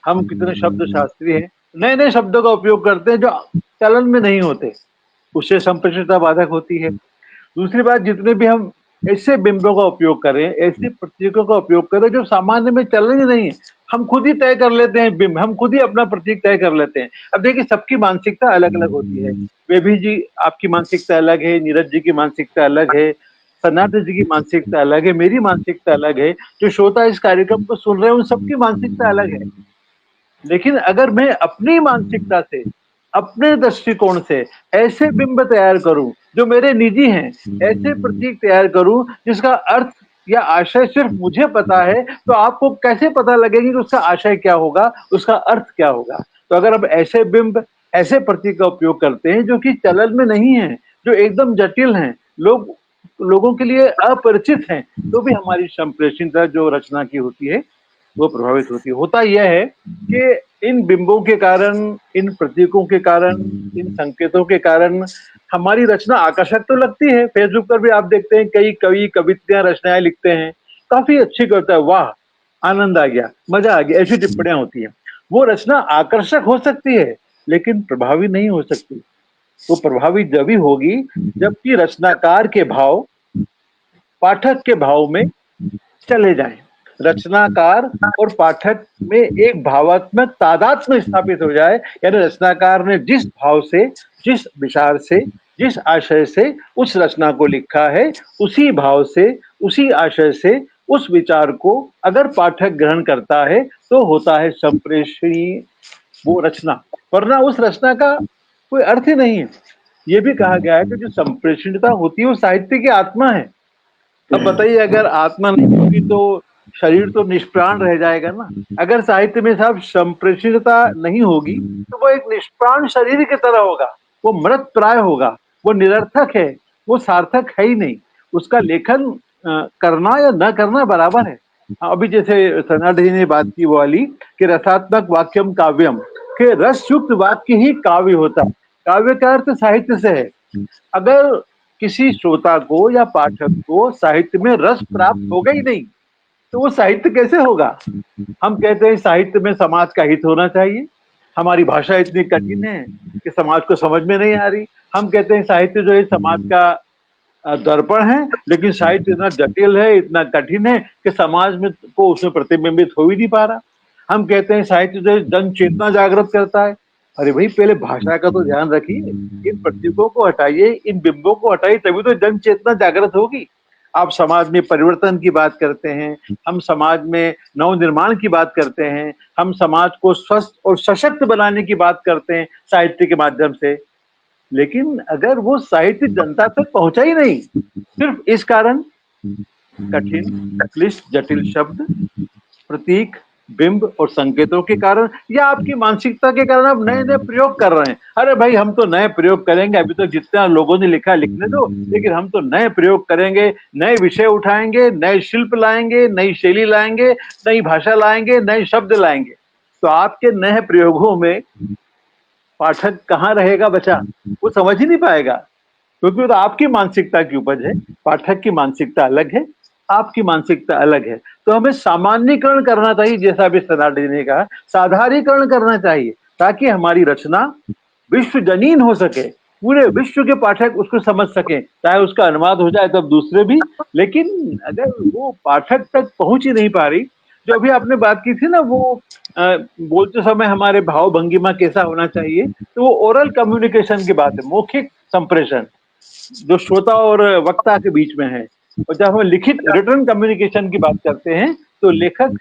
हम कितने शब्द शास्त्री हैं। नए नए शब्दों का उपयोग करते हैं जो चलन में नहीं होते, उससे संप्रेषणीयता बाधक होती है। दूसरी बात, जितने भी हम ऐसे बिंबों का उपयोग करें, ऐसे प्रतीकों का उपयोग करें जो सामान्य में चलन ही नहीं है। हम खुद ही तय कर लेते हैं बिंब, हम खुद ही अपना प्रतीक तय कर लेते हैं। अब देखिए सबकी मानसिकता अलग अलग होती है। बेबी जी आपकी मानसिकता अलग है, नीरज जी की मानसिकता अलग है, सन्नाटा जी की मानसिकता अलग है, मेरी मानसिकता अलग है, जो श्रोता इस कार्यक्रम को सुन रहे हैं उन सबकी मानसिकता अलग है। लेकिन अगर मैं अपनी मानसिकता से, अपने दृष्टिकोण से ऐसे बिंब तैयार करूं जो मेरे निजी हैं, ऐसे प्रतीक तैयार करूं जिसका अर्थ या आशय सिर्फ मुझे पता है, तो आपको कैसे पता लगेगा कि उसका आशय क्या होगा, उसका अर्थ क्या होगा। तो अगर हम ऐसे बिंब, ऐसे प्रतीक का उपयोग करते हैं जो कि चलन में नहीं है, जो एकदम जटिल हैं, लोगों के लिए अपरिचित हैं, तो भी हमारी संप्रेषणीयता जो रचना की होती है वो प्रभावित होती है। होता यह है कि इन बिंबों के कारण, इन प्रतीकों के कारण, इन संकेतों के कारण हमारी रचना आकर्षक तो लगती है। फेसबुक पर भी आप देखते हैं कई कवि कविताएं रचनाएं लिखते हैं, काफी अच्छी करता है, वाह आनंद आ गया, मजा आ गया, ऐसी टिप्पणियां होती हैं। वो रचना आकर्षक हो सकती है लेकिन प्रभावी नहीं हो सकती। वो प्रभावी जब ही होगी जबकि रचनाकार के भाव पाठक के भाव में चले जाएं। रचनाकार और पाठक में एक भावात्मक तादात्म्य स्थापित हो जाए, यानी रचनाकार ने जिस भाव से, जिस विचार से, जिस आशय से उस रचना को लिखा है, उसी भाव से, उसी आशय से उस विचार को अगर पाठक ग्रहण करता है तो होता है संप्रेषणीय वो रचना, वरना उस रचना का कोई अर्थ ही नहीं है। ये भी कहा गया है कि जो संप्रेषणीयता होती है वो साहित्य की आत्मा है। अब बताइए अगर आत्मा नहीं होगी तो शरीर तो निष्प्राण रह जाएगा ना। अगर साहित्य में साहब संप्रेषणीयता नहीं होगी तो वो एक निष्प्राण शरीर की तरह होगा, वो मृत प्राय होगा, वो निरर्थक है, वो सार्थक है ही नहीं। उसका लेखन करना या न करना बराबर है। अभी जैसे सन्नाटा जी ने बात की वो वाली कि रसात्मक वाक्यम काव्यम, के रस युक्त वाक्य ही काव्य होता है। काव्य का अर्थ साहित्य से है। अगर किसी श्रोता को या पाठक को साहित्य में रस प्राप्त होगा ही नहीं तो वो साहित्य कैसे होगा। हम कहते हैं साहित्य में समाज का हित होना चाहिए, हमारी भाषा इतनी कठिन है कि समाज को समझ में नहीं आ रही। हम कहते हैं साहित्य जो है समाज का दर्पण है, लेकिन साहित्य इतना जटिल है, इतना कठिन है कि समाज में को उसमें प्रतिबिंबित हो ही नहीं पा रहा। हम कहते हैं साहित्य जो है जन चेतना जागृत करता है। अरे भाई पहले भाषा का तो ध्यान रखिए, इन प्रतीकों को हटाइए, इन बिंबों को हटाइए, तभी तो जन चेतना जागृत होगी। आप समाज में परिवर्तन की बात करते हैं, हम समाज में नवनिर्माण की बात करते हैं, हम समाज को स्वस्थ और सशक्त बनाने की बात करते हैं साहित्य के माध्यम से, लेकिन अगर वो साहित्य जनता तक पहुंचा ही नहीं, सिर्फ इस कारण कठिन क्लिष्ट जटिल शब्द, प्रतीक, बिंब और संकेतों के कारण या आपकी मानसिकता के कारण आप नए नए प्रयोग कर रहे हैं। अरे भाई हम तो नए प्रयोग करेंगे, अभी तो जितना लोगों ने लिखा लिखने दो, लेकिन हम तो नए प्रयोग करेंगे, नए विषय उठाएंगे, नए शिल्प लाएंगे, नई शैली लाएंगे, नई भाषा लाएंगे, नए शब्द लाएंगे। तो आपके नए प्रयोगों में पाठक कहाँ रहेगा बचा, वो समझ ही नहीं पाएगा, क्योंकि वो तो आपकी मानसिकता की उपज है। पाठक की मानसिकता अलग है, आपकी मानसिकता अलग है। तो हमें सामान्यीकरण करना चाहिए, जैसा अभी सन्नाटा जी ने कहा, साधारणीकरण करना चाहिए ताकि हमारी रचना विश्व जनीन हो सके, पूरे विश्व के पाठक उसको समझ सकें, चाहे उसका अनुवाद हो जाए तब दूसरे भी। लेकिन अगर वो पाठक तक पहुंच ही नहीं पा रही, जो अभी आपने बात की थी ना, वो बोलते समय हमारे भाव भंगिमा कैसा होना चाहिए, तो वो ओरल कम्युनिकेशन की बात है, मौखिक संप्रेषण जो श्रोता और वक्ता के बीच में है। और जब हम लिखित रिटर्न कम्युनिकेशन की बात करते हैं तो लेखक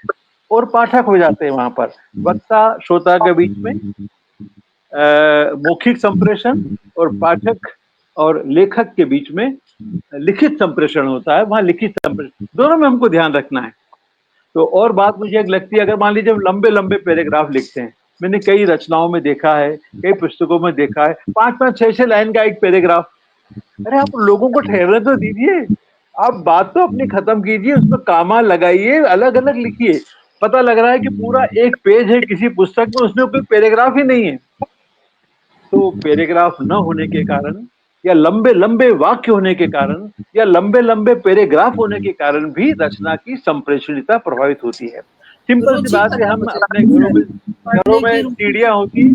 और पाठक हो जाते हैं वहां पर, वक्ता श्रोता के बीच में मौखिक संप्रेषण और पाठक और लेखक के बीच में लिखित संप्रेषण होता है। वहां लिखित संप्रेषण दोनों में हमको ध्यान रखना है। तो और बात मुझे एक लगती है, अगर मान लीजिए हम लंबे लंबे पैराग्राफ लिखते हैं, मैंने कई रचनाओं में देखा है, कई पुस्तकों में देखा है, 5-5, 6-6 लाइन का एक पैराग्राफ। अरे आप लोगों को ठहरने तो दीजिए, आप बात तो अपनी खत्म कीजिए, उसमें कामा लगाइए, अलग अलग लिखिए। पता लग रहा है कि पूरा एक पेज है किसी पुस्तक में, उसमें कोई पैराग्राफ ही नहीं है। तो पैराग्राफ न होने के कारण या लंबे लंबे वाक्य होने के कारण या लंबे लंबे पैराग्राफ होने के कारण भी रचना की संप्रेषणीयता प्रभावित होती है। सिंपल सी बात है, हम अपने घरों में सीढ़ियां होती,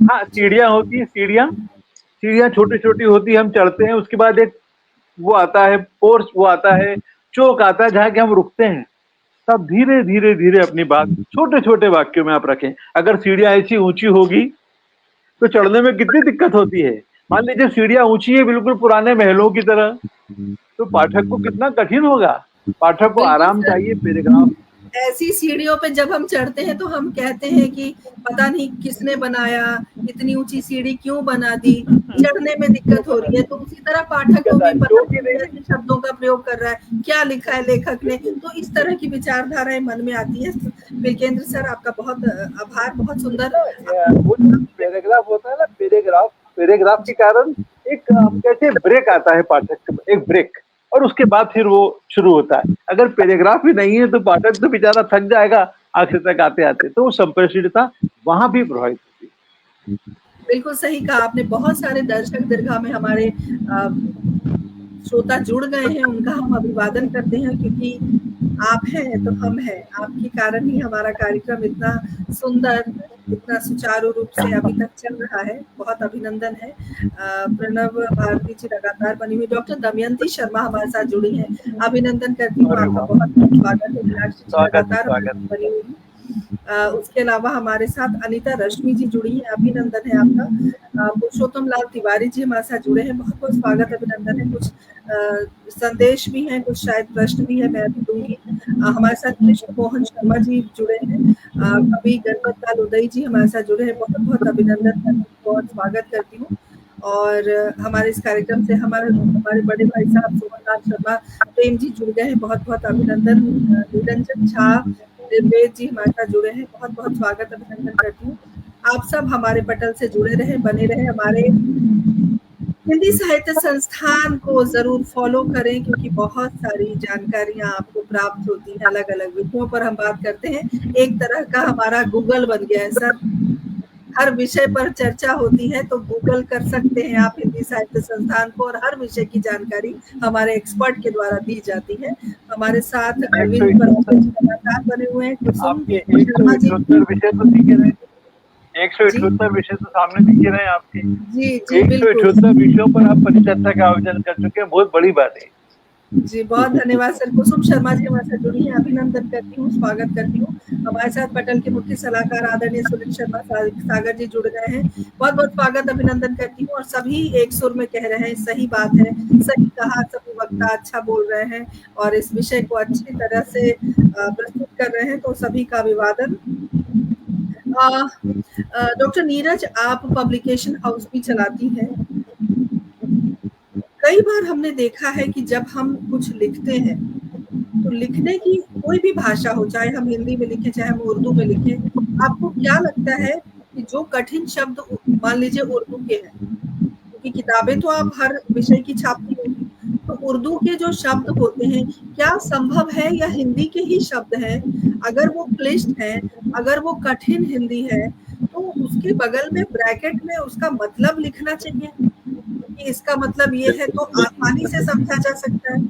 हाँ सीढ़ियां होती है, सीढ़ियां छोटी छोटी होती है, हम चढ़ते हैं, उसके बाद एक वो आता है फोर्स, वो आता है चोक आता है, जहां कि हम रुकते हैं। तब धीरे धीरे धीरे अपनी बात छोटे छोटे वाक्यों में आप रखें। अगर सीढ़ियां ऐसी ऊंची होगी तो चढ़ने में कितनी दिक्कत होती है। मान लीजिए सीढ़ियां ऊंची है बिल्कुल पुराने महलों की तरह, तो पाठक को कितना कठिन होगा। पाठक को बिल्कुल आराम सर। चाहिए, पैराग्राफ। ऐसी सीढ़ियों पे जब हम चढ़ते हैं तो हम कहते हैं कि पता नहीं किसने बनाया, इतनी ऊंची सीढ़ी क्यों बना दी, चढ़ने में दिक्कत हो रही है। तो उसी तरह पाठक को भी पता क्योंकि नहीं कैसे शब्दों का प्रयोग कर रहा है, क्या लिखा है लेखक ने। तो इस तरह की विचारधाराएं मन में आती है। बिरकेंद्र सर, आपका बहुत आभार, बहुत सुंदर। वो जो पैराग्राफ होता है ना, पैराग्राफ के कारण एक हम कहते हैं ब्रेक आता है पाठक के, एक ब्रेक, और उसके बाद फिर वो शुरू होता है। अगर पैराग्राफ ही नहीं है तो पाठक तो बेचारा थक जाएगा आखिर तक आते आते। तो वो संप्रेषणीयता वहां भी प्रभावित होती है। बिल्कुल सही कहा आपने। बहुत सारे दर्शक दीर्घा में हमारे श्रोता जुड़ गए हैं, उनका हम अभिवादन करते हैं, क्योंकि आप हैं तो हम हैं। आपके कारण ही हमारा कार्यक्रम इतना सुंदर, इतना सुचारू रूप से अभी तक चल रहा है। बहुत अभिनंदन है। प्रणव भारती जी लगातार बनी हुई, डॉक्टर दमयंती शर्मा हमारे साथ जुड़ी हैं, अभिनंदन करती हूँ। आपका बहुत बहुत स्वागत है। मीनाक्षी जी लगातार बनी हुई है। उसके अलावा हमारे साथ अनीता रश्मि जी जुड़ी हैं, अभिनंदन है आपका। पुरुषोत्तम लाल तिवारी जी हमारे साथ जुड़े हैं, बहुत बहुत स्वागत, अभिनंदन है। कुछ संदेश भी हैं, कुछ शायद प्रश्न भी है, मैं भी दूंगी। हमारे साथ कृष्ण मोहन शर्मा जी जुड़े हैं, कवि गणपत लाल उदय जी हमारे साथ जुड़े हैं, बहुत बहुत अभिनंदन करती हूँ, बहुत स्वागत करती हूँ। और हमारे इस कार्यक्रम से हमारे बड़े भाई साहब सोहन लाल शर्मा प्रेम जी जुड़ गए हैं, बहुत बहुत अभिनंदन। निरंजन झा दिव्येश जी हमारे साथ जुड़े हैं, बहुत बहुत स्वागत, अभिनंदन करती हूँ। आप सब हमारे पटल से जुड़े रहे, बने रहे। हमारे हिंदी साहित्य संस्थान को जरूर फॉलो करें, क्योंकि बहुत सारी जानकारियां आपको प्राप्त होती हैं। अलग अलग विषयों पर हम बात करते हैं, एक तरह का हमारा गूगल बन गया है सर। हर विषय पर चर्चा होती है, तो गूगल कर सकते हैं आप हिंदी साहित्य संस्थान को, और हर विषय की जानकारी हमारे एक्सपर्ट के द्वारा दी जाती है। हमारे साथ अरविंद लगातार बने हुए हैं, कुसुम शर्मा जी। 178 विषय तो दिखे रहे, 178 विषय तो सामने दिखे रहे आपके। जी जी बिल्कुल 178 विषयों पर आप परिचर्चा का आयोजन कर चुके हैं, बहुत बड़ी बात है। जी, बहुत धन्यवाद सर। कुसुम शर्मा जी हमारे साथ जुड़ी हैं, अभिनंदन करती हूँ, स्वागत करती हूँ। हमारे साथ पटल के मुख्य सलाहकार आदरणीय सुनील शर्मा सागर जी जुड़ गए हैं, बहुत बहुत स्वागत, अभिनंदन करती हूँ। और सभी एक सुर में कह रहे हैं, सही बात है, सही कहा, सभी वक्ता अच्छा बोल रहे हैं और इस विषय को अच्छी तरह से प्रस्तुत कर रहे हैं, तो सभी का अभिवादन। डॉक्टर नीरज, आप पब्लिकेशन हाउस भी चलाती हैं। कई बार हमने देखा है कि जब हम कुछ लिखते हैं तो लिखने की कोई भी भाषा हो, चाहे हम हिंदी में लिखें चाहे हम उर्दू में लिखें, आपको क्या लगता है कि जो कठिन शब्द मान लीजिए उर्दू के हैं, क्योंकि किताबें तो आप हर विषय की छापती होंगी, तो उर्दू के जो शब्द होते हैं, क्या संभव है या हिंदी के ही शब्द हैं, अगर वो क्लिष्ट हैं, अगर वो कठिन हिंदी है, तो उसके बगल में ब्रैकेट में उसका मतलब लिखना चाहिए कि इसका मतलब ये है, तो आसानी से समझा जा सकता है।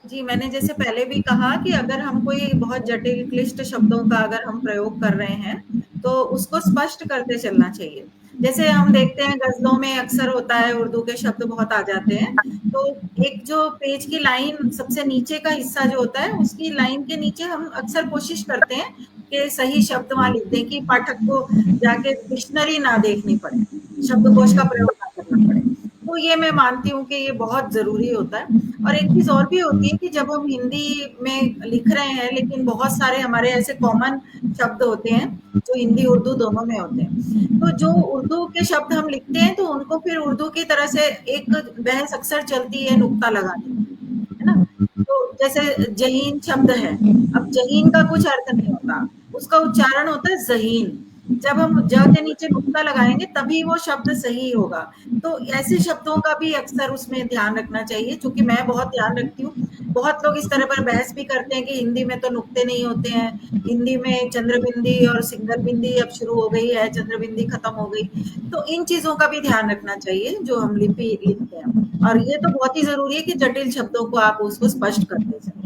जी, मैंने जैसे पहले भी कहा कि अगर हम कोई बहुत जटिल क्लिष्ट शब्दों का अगर हम प्रयोग कर रहे हैं, तो उसको स्पष्ट करते चलना चाहिए। जैसे हम देखते हैं गज़लों में अक्सर होता है उर्दू के शब्द बहुत आ जाते हैं, तो एक जो पेज की लाइन सबसे नीचे का हिस्सा जो होता है, उसकी लाइन के नीचे हम अक्सर कोशिश करते हैं कि सही शब्द वहाँ लिख दें कि पाठक को जाके डिक्शनरी ना देखनी पड़े, शब्दकोश का प्रयोग ना करना पड़े। तो ये मैं मानती हूँ कि ये बहुत ज़रूरी होता है। और एक चीज़ और भी होती है कि जब हम हिंदी में लिख रहे हैं, लेकिन बहुत सारे हमारे ऐसे कॉमन शब्द होते हैं जो हिंदी उर्दू दोनों में होते हैं, तो जो उर्दू के शब्द हम लिखते हैं तो उनको फिर उर्दू की तरह से एक बहस अक्सर चलती है नुक्ता लगाने की, है ना। तो जैसे जहीन शब्द है, अब जहीन का कुछ अर्थ नहीं होता, उसका उच्चारण होता है ज़हीन। जब हम ज के नीचे नुक्ता लगाएंगे तभी वो शब्द सही होगा। तो ऐसे शब्दों का भी अक्सर उसमें ध्यान रखना चाहिए, चूंकि मैं बहुत ध्यान रखती हूँ। बहुत लोग इस तरह पर बहस भी करते हैं कि हिंदी में तो नुक्ते नहीं होते हैं, हिंदी में चंद्रबिंदी और सिंगल बिंदी अब शुरू हो गई है, चंद्रबिंदी खत्म हो गई। तो इन चीजों का भी ध्यान रखना चाहिए जो हम लिपि लिखते हैं, और ये तो बहुत ही जरूरी है कि जटिल शब्दों को आप उसको स्पष्ट करते जाए।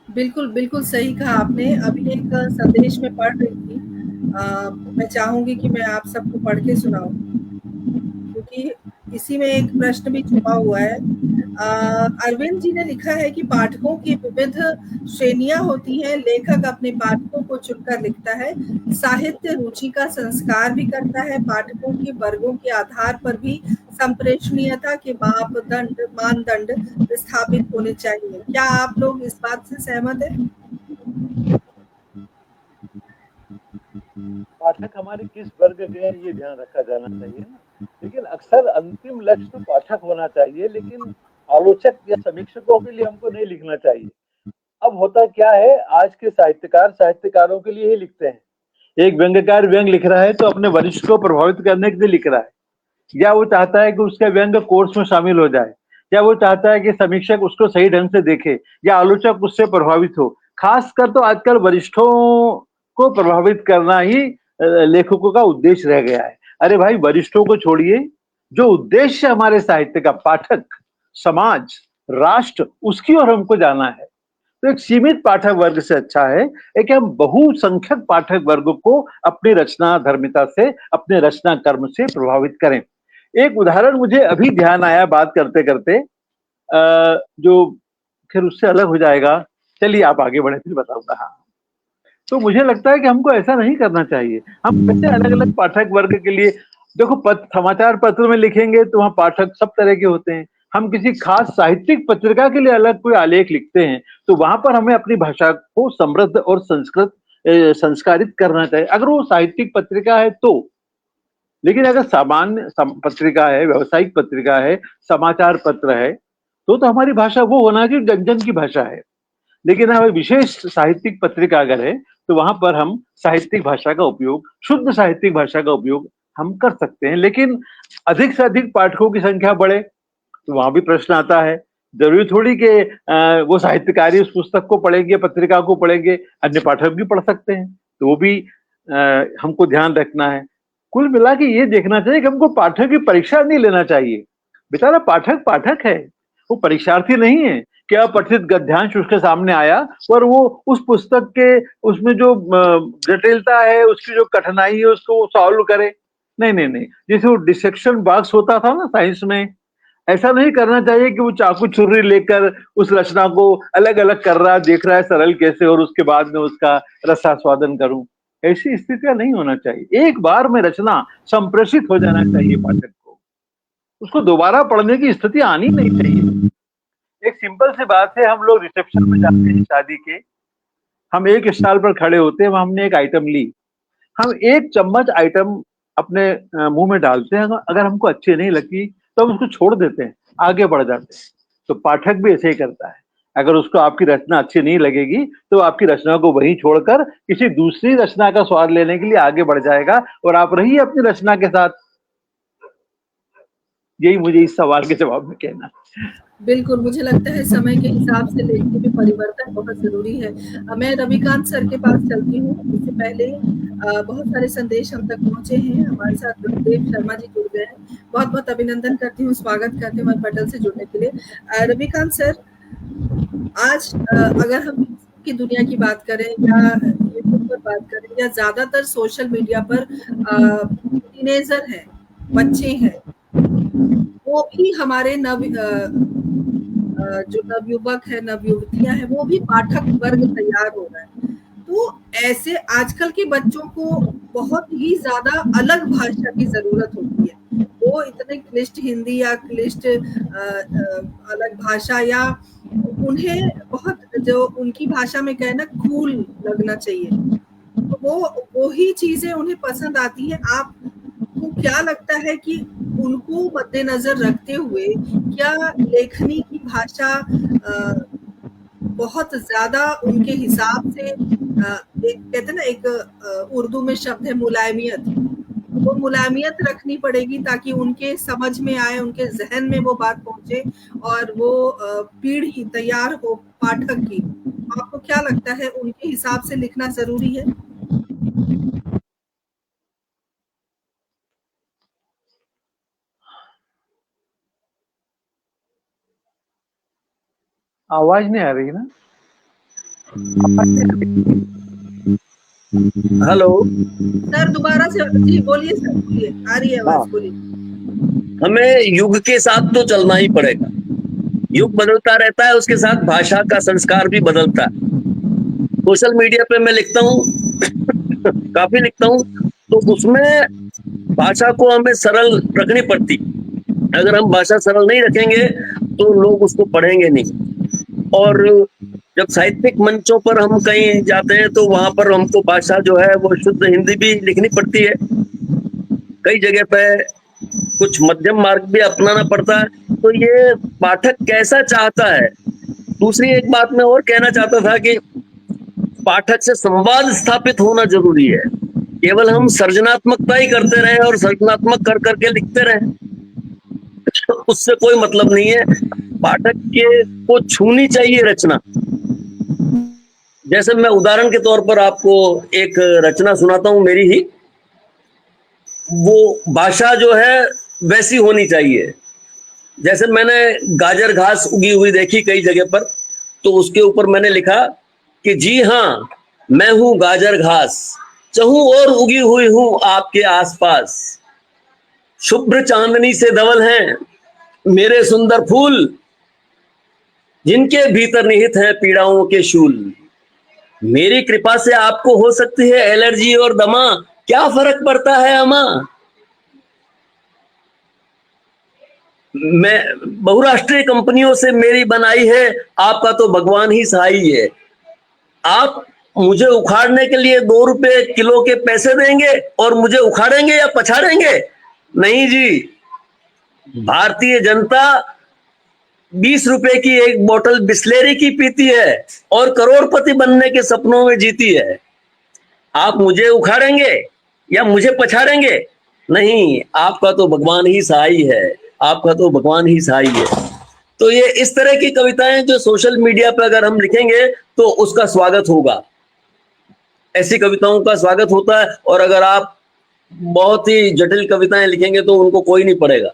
बिल्कुल बिल्कुल सही कहा आपने। अभी एक संदेश में पढ़ रही थी मैं चाहूंगी कि मैं आप सबको पढ़ के सुनाऊं, क्योंकि इसी में एक प्रश्न भी छुपा हुआ है। अरविंद जी ने लिखा है कि पाठकों की विविध श्रेणियां होती हैं, लेखक अपने पाठकों को चुनकर लिखता है, साहित्य रुचि का संस्कार भी करता है, पाठकों के वर्गों के आधार पर भी संप्रेषणीयता के मानदंड स्थापित होने चाहिए। क्या आप लोग इस बात से सहमत हैं? पाठक हमारे किस वर्ग के हैं ये ध्यान रखा जाना चाहिए ना, लेकिन अक्सर अंतिम लक्ष्य तो पाठक होना चाहिए, लेकिन आलोचक या समीक्षकों के लिए हमको नहीं लिखना चाहिए। अब होता क्या है, आज के साहित्यकार साहित्यकारों के लिए ही लिखते हैं। एक व्यंग्यकार व्यंग्य लिख रहा है तो अपने वरिष्ठ को प्रभावित करने के लिए लिख रहा है, या वो चाहता है कि उसका व्यंग्य कोर्स में शामिल हो जाए, या वो चाहता है कि समीक्षक उसको सही ढंग से देखे, या आलोचक उससे प्रभावित हो। खासकर तो आजकल वरिष्ठों को प्रभावित करना ही लेखकों का उद्देश्य रह गया है। अरे भाई, वरिष्ठों को छोड़िए, जो उद्देश्य हमारे साहित्य का पाठक, समाज, राष्ट्र, उसकी ओर हमको जाना है। तो एक सीमित पाठक वर्ग से अच्छा है कि हम बहुसंख्यक पाठक वर्ग को अपनी रचना धर्मिता से, अपने रचना कर्म से प्रभावित करें। एक उदाहरण मुझे अभी ध्यान आया बात करते करते, जो फिर उससे अलग हो जाएगा। चलिए आप आगे बढ़े, फिर बताऊंगा। हाँ, तो मुझे लगता है कि हमको ऐसा नहीं करना चाहिए। हम कैसे अलग अलग पाठक वर्ग के लिए, देखो, समाचार पत्र में लिखेंगे तो वहां पाठक सब तरह के होते हैं। हम किसी खास साहित्यिक पत्रिका के लिए अलग कोई आलेख लिखते हैं तो वहां पर हमें अपनी भाषा को समृद्ध और संस्कारित करना चाहिए, अगर वो साहित्यिक पत्रिका है तो। लेकिन अगर सामान्य पत्रिका है, व्यवसायिक पत्रिका है, समाचार पत्र है, तो हमारी भाषा वो होना चाहिए जन जन की भाषा है। लेकिन हमें विशेष साहित्यिक पत्रिका अगर है तो वहां पर हम साहित्यिक भाषा का उपयोग, शुद्ध साहित्यिक भाषा का उपयोग हम कर सकते हैं। लेकिन अधिक से अधिक पाठकों की संख्या बढ़े तो वहां भी प्रश्न आता है। जरूरी थोड़ी कि वो साहित्यकारी उस पुस्तक को पढ़ेंगे, पत्रिका को पढ़ेंगे, अन्य पाठक भी पढ़ सकते हैं, तो वो भी हमको ध्यान रखना है। कुल मिला के ये देखना चाहिए कि हमको पाठक की परीक्षा नहीं लेना चाहिए। बेचारा पाठक पाठक है, वो परीक्षार्थी नहीं है कि अपठित गद्यांश उसके सामने आया और वो उस पुस्तक के उसमें जो जटिलता है, उसकी जो कठिनाई है, उसको सॉल्व करे। नहीं नहीं नहीं, जैसे वो डिसेक्शन बॉक्स होता था ना साइंस में, ऐसा नहीं करना चाहिए कि वो चाकू छुरी लेकर उस रचना को अलग अलग कर रहा है, देख रहा है सरल कैसे, और उसके बाद में उसका रसास्वादन करूं। ऐसी स्थितियां नहीं होना चाहिए। एक बार में रचना संप्रेषित हो जाना चाहिए पाठक को, उसको दोबारा पढ़ने की स्थिति आनी नहीं चाहिए। एक सिंपल सी बात है, हम लोग रिसेप्शन में जाते हैं शादी के, हम एक स्टॉल पर खड़े होते हैं, हमने एक आइटम ली, हम एक चम्मच आइटम अपने मुंह में डालते हैं, अगर हमको अच्छी नहीं लगती तो हम उसको छोड़ देते हैं, आगे बढ़ जाते हैं। तो पाठक भी ऐसे ही करता है, अगर उसको आपकी रचना अच्छी नहीं लगेगी तो आपकी रचना को वहीं छोड़कर किसी दूसरी रचना का स्वाद लेने के लिए आगे बढ़ जाएगा, और आप रहिए अपनी रचना के साथ। यही मुझे इस सवाल के जवाब में कहना है। बिल्कुल, मुझे लगता है समय के हिसाब से लेखनी में परिवर्तन बहुत ज़रूरी है। मैं रविकांत सर के पास चलती हूँ। इससे पहले बहुत सारे संदेश हम तक पहुँचे हैं। हमारे साथ गुरुदेव शर्मा जी जुड़ गए हैं। बहुत-बहुत अभिनंदन करती हूँ, स्वागत करती हूँ पटल से जुड़ने के लिए। रविकांत सर, आज अगर हम की दुनिया की बात करें या यूट्यूब पर बात करें या ज़्यादातर सोशल मीडिया पर टीनेजर हैं, बच्चे हैं, वो भी हमारे जो नवयुवक है, नवयुवतियां हैं, वो भी पाठक वर्ग तैयार हो रहा है। तो ऐसे आजकल के बच्चों को बहुत ही ज्यादा अलग भाषा की जरूरत होती है। वो इतने क्लिष्ट हिंदी या क्लिष्ट अलग भाषा, या उन्हें बहुत जो उनकी भाषा में कहे ना कूल लगना चाहिए, तो वो ही चीजें उन्हें पसंद आती है। आपको क्या लगता है कि उनको मद्देनजर रखते हुए क्या लेखनी की भाषा बहुत ज्यादा उनके हिसाब से एक कहते ना, एक उर्दू में शब्द है मुलायमियत, वो मुलायमियत रखनी पड़ेगी ताकि उनके समझ में आए, उनके जहन में वो बात पहुंचे और वो पीढ़ी तैयार हो पाठक की। आपको क्या लगता है, उनके हिसाब से लिखना जरूरी है? आवाज नहीं आ रही ना? हेलो सर दोबारा से जी बोलिए सर, बोलिए, आ रही है आवाज, बोलिए। हमें युग के साथ तो चलना ही पड़ेगा। युग बदलता रहता है, उसके साथ भाषा का संस्कार भी बदलता है। सोशल मीडिया पे मैं लिखता हूँ काफी लिखता हूँ, तो उसमें भाषा को हमें सरल रखनी पड़ती। अगर हम भाषा सरल नहीं रखेंगे तो लोग उसको पढ़ेंगे नहीं। और जब साहित्यिक मंचों पर हम कहीं जाते हैं तो वहां पर हमको भाषा जो है वो शुद्ध हिंदी भी लिखनी पड़ती है। कई जगह पे कुछ मध्यम मार्ग भी अपनाना पड़ता है। तो ये पाठक कैसा चाहता है। दूसरी एक बात मैं और कहना चाहता था कि पाठक से संवाद स्थापित होना जरूरी है। केवल हम सर्जनात्मकता ही करते रहे और सर्जनात्मक कर करके लिखते रहे, उससे कोई मतलब नहीं है। पाठक के को छूनी चाहिए रचना। जैसे मैं उदाहरण के तौर पर आपको एक रचना सुनाता हूं मेरी ही। वो भाषा जो है वैसी होनी चाहिए। जैसे मैंने गाजर घास उगी हुई देखी कई जगह पर, तो उसके ऊपर मैंने लिखा कि जी हाँ, मैं हूं गाजर घास, चहूं और उगी हुई हूं आपके आसपास। शुभ्र चांदनी से धवल हैं मेरे सुंदर फूल, जिनके भीतर निहित हैं पीड़ाओं के शूल। मेरी कृपा से आपको हो सकती है एलर्जी और दमा, क्या फर्क पड़ता है अमा। मैं बहुराष्ट्रीय कंपनियों से मेरी बनाई है, आपका तो भगवान ही सहाई है। आप मुझे उखाड़ने के लिए 2 रुपए किलो के पैसे देंगे और मुझे उखाड़ेंगे या पछाड़ेंगे? नहीं जी, भारतीय जनता 20 रुपए की एक बोतल बिस्लेरी की पीती है और करोड़पति बनने के सपनों में जीती है। आप मुझे उखाड़ेंगे या मुझे पछाड़ेंगे? नहीं, आपका तो भगवान ही सहाई है, आपका तो भगवान ही सहाई है। तो ये इस तरह की कविताएं जो सोशल मीडिया पर अगर हम लिखेंगे तो उसका स्वागत होगा। ऐसी कविताओं का स्वागत होता है। और अगर आप बहुत ही जटिल कविताएं लिखेंगे तो उनको कोई नहीं पढ़ेगा।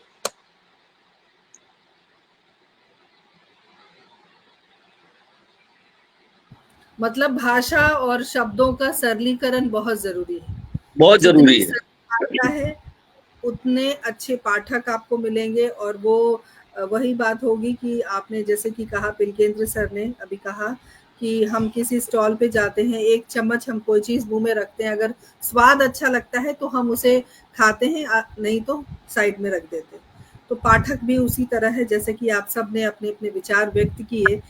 मतलब भाषा और शब्दों का सरलीकरण बहुत जरूरी है। बहुत जरूरी जितनी है। सरल भाषा है उतने अच्छे पाठक आपको मिलेंगे। और वो वही बात होगी कि आपने जैसे कि कहा, पिलकेंद्र सर ने अभी कहा कि हम किसी स्टॉल पे जाते हैं, एक चम्मच हम कोई चीज मुंह में रखते हैं, अगर स्वाद अच्छा लगता है तो हम उसे खाते हैं, नहीं तो साइड में रख देते हैं। तो पाठक भी उसी तरह है। जैसे कि आप सब ने अपने अपने विचार व्यक्त किए,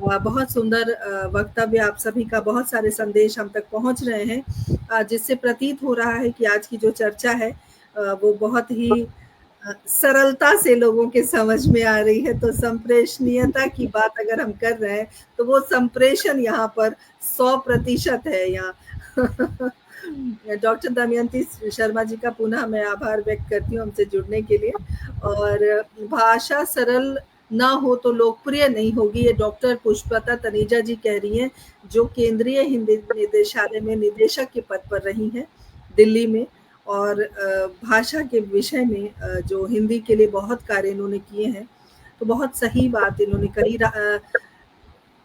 बहुत सुंदर वक्तव्य आप सभी का, बहुत सारे संदेश हम तक पहुंच रहे हैं, जिससे प्रतीत हो रहा है कि आज की जो चर्चा है वो बहुत ही सरलता से लोगों के समझ में आ रही है। तो संप्रेषणीयता की बात अगर हम कर रहे हैं तो वो संप्रेषण यहाँ पर 100% है यहाँ। डॉक्टर दमयंती शर्मा जी का पुनः मैं आभार व्यक्त करती हूँ हमसे जुड़ने के लिए। और भाषा सरल ना हो तो लोकप्रिय नहीं होगी, ये डॉक्टर पुष्पलता तनेजा जी कह रही हैं, जो केंद्रीय हिंदी निदेशालय में निदेशक के पद पर रही हैं दिल्ली में। और भाषा के विषय में जो हिंदी के लिए बहुत कार्य इन्होंने किए हैं। तो बहुत सही बात इन्होंने कही।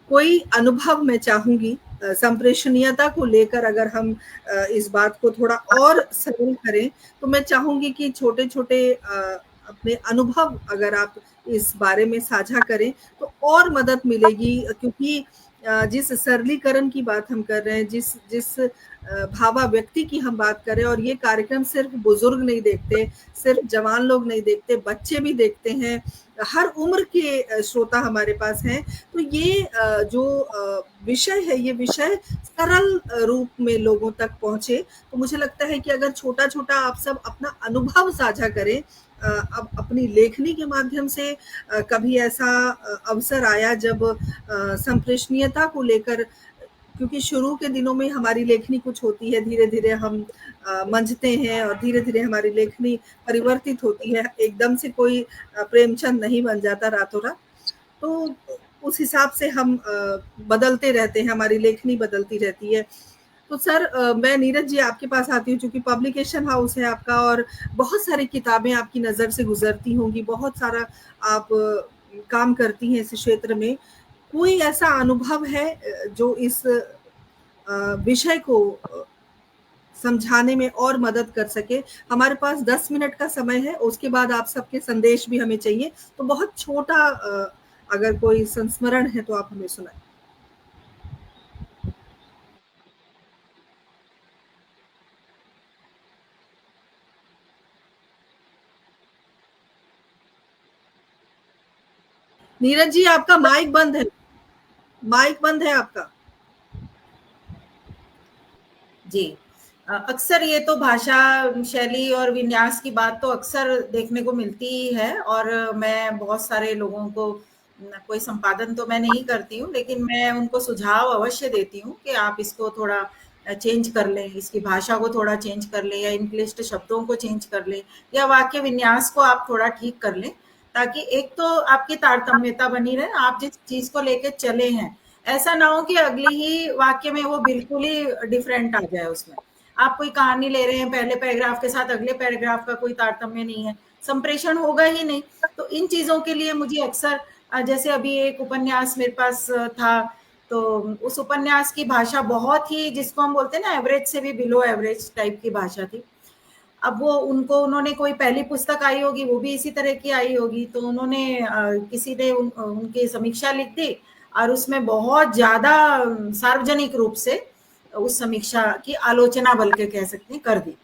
कोई अनुभव मैं चाहूंगी संप्रेषणीयता को लेकर, अगर हम इस बात को थोड़ा और सरल करें तो मैं चाहूंगी कि छोटे छोटे अपने अनुभव अगर आप इस बारे में साझा करें तो और मदद मिलेगी। क्योंकि जिस सरलीकरण की बात हम कर रहे हैं, जिस जिस भावा व्यक्ति की हम बात करें, और ये कार्यक्रम सिर्फ बुजुर्ग नहीं देखते, सिर्फ जवान लोग नहीं देखते, बच्चे भी देखते हैं, हर उम्र के श्रोता हमारे पास हैं। तो ये जो विषय है, ये विषय सरल रूप में लोगों तक पहुंचे। तो मुझे लगता है कि अगर छोटा छोटा आप सब अपना अनुभव साझा करें, अब अपनी लेखनी के माध्यम से कभी ऐसा अवसर आया जब संप्रेषणीयता को लेकर, क्योंकि शुरू के दिनों में हमारी लेखनी कुछ होती है, धीरे धीरे हम मंझते हैं और धीरे धीरे हमारी लेखनी परिवर्तित होती है। एकदम से कोई प्रेमचंद नहीं बन जाता रातों रात। तो उस हिसाब से हम बदलते रहते हैं, हमारी लेखनी बदलती रहती है। तो सर मैं नीरज जी आपके पास आती हूँ, क्योंकि पब्लिकेशन हाउस है आपका और बहुत सारी किताबें आपकी नज़र से गुजरती होंगी, बहुत सारा आप काम करती हैं इस क्षेत्र में। कोई ऐसा अनुभव है जो इस विषय को समझाने में और मदद कर सके। हमारे पास 10 मिनट का समय है, उसके बाद आप सबके संदेश भी हमें चाहिए, तो बहुत छोटा अगर कोई संस्मरण है तो आप हमें सुनाएं। नीरज जी, आपका माइक बंद है, माइक बंद है आपका। जी, अक्सर ये तो भाषा शैली और विन्यास की बात तो अक्सर देखने को मिलती ही है, और मैं बहुत सारे लोगों को, कोई संपादन तो मैं नहीं करती हूँ, लेकिन मैं उनको सुझाव अवश्य देती हूँ कि आप इसको थोड़ा चेंज कर लें, इसकी भाषा को थोड़ा चेंज कर लें, या इन क्लिष्ट शब्दों को चेंज कर लें, या वाक्य विन्यास को आप थोड़ा ठीक कर लें, ताकि एक तो आपकी तारतम्यता बनी रहे, आप जिस चीज को लेके चले हैं, ऐसा ना हो कि अगली ही वाक्य में वो बिल्कुल ही डिफरेंट आ जाए। उसमें आप कोई कहानी ले रहे हैं, पहले पैराग्राफ के साथ अगले पैराग्राफ का कोई तारतम्य नहीं है, संप्रेषण होगा ही नहीं। तो इन चीजों के लिए मुझे अक्सर, जैसे अभी एक उपन्यास मेरे पास था, तो उस उपन्यास की भाषा बहुत ही, जिसको हम बोलते हैं ना, एवरेज से भी बिलो एवरेज टाइप की भाषा थी। अब वो उन्होंने कोई पहली पुस्तक आई होगी, वो भी इसी तरह की आई होगी, तो उन्होंने किसी ने उनकी समीक्षा लिख दी, और उसमें बहुत ज्यादा सार्वजनिक रूप से उस समीक्षा की आलोचना, बल्कि कह सकते हैं, कर दी।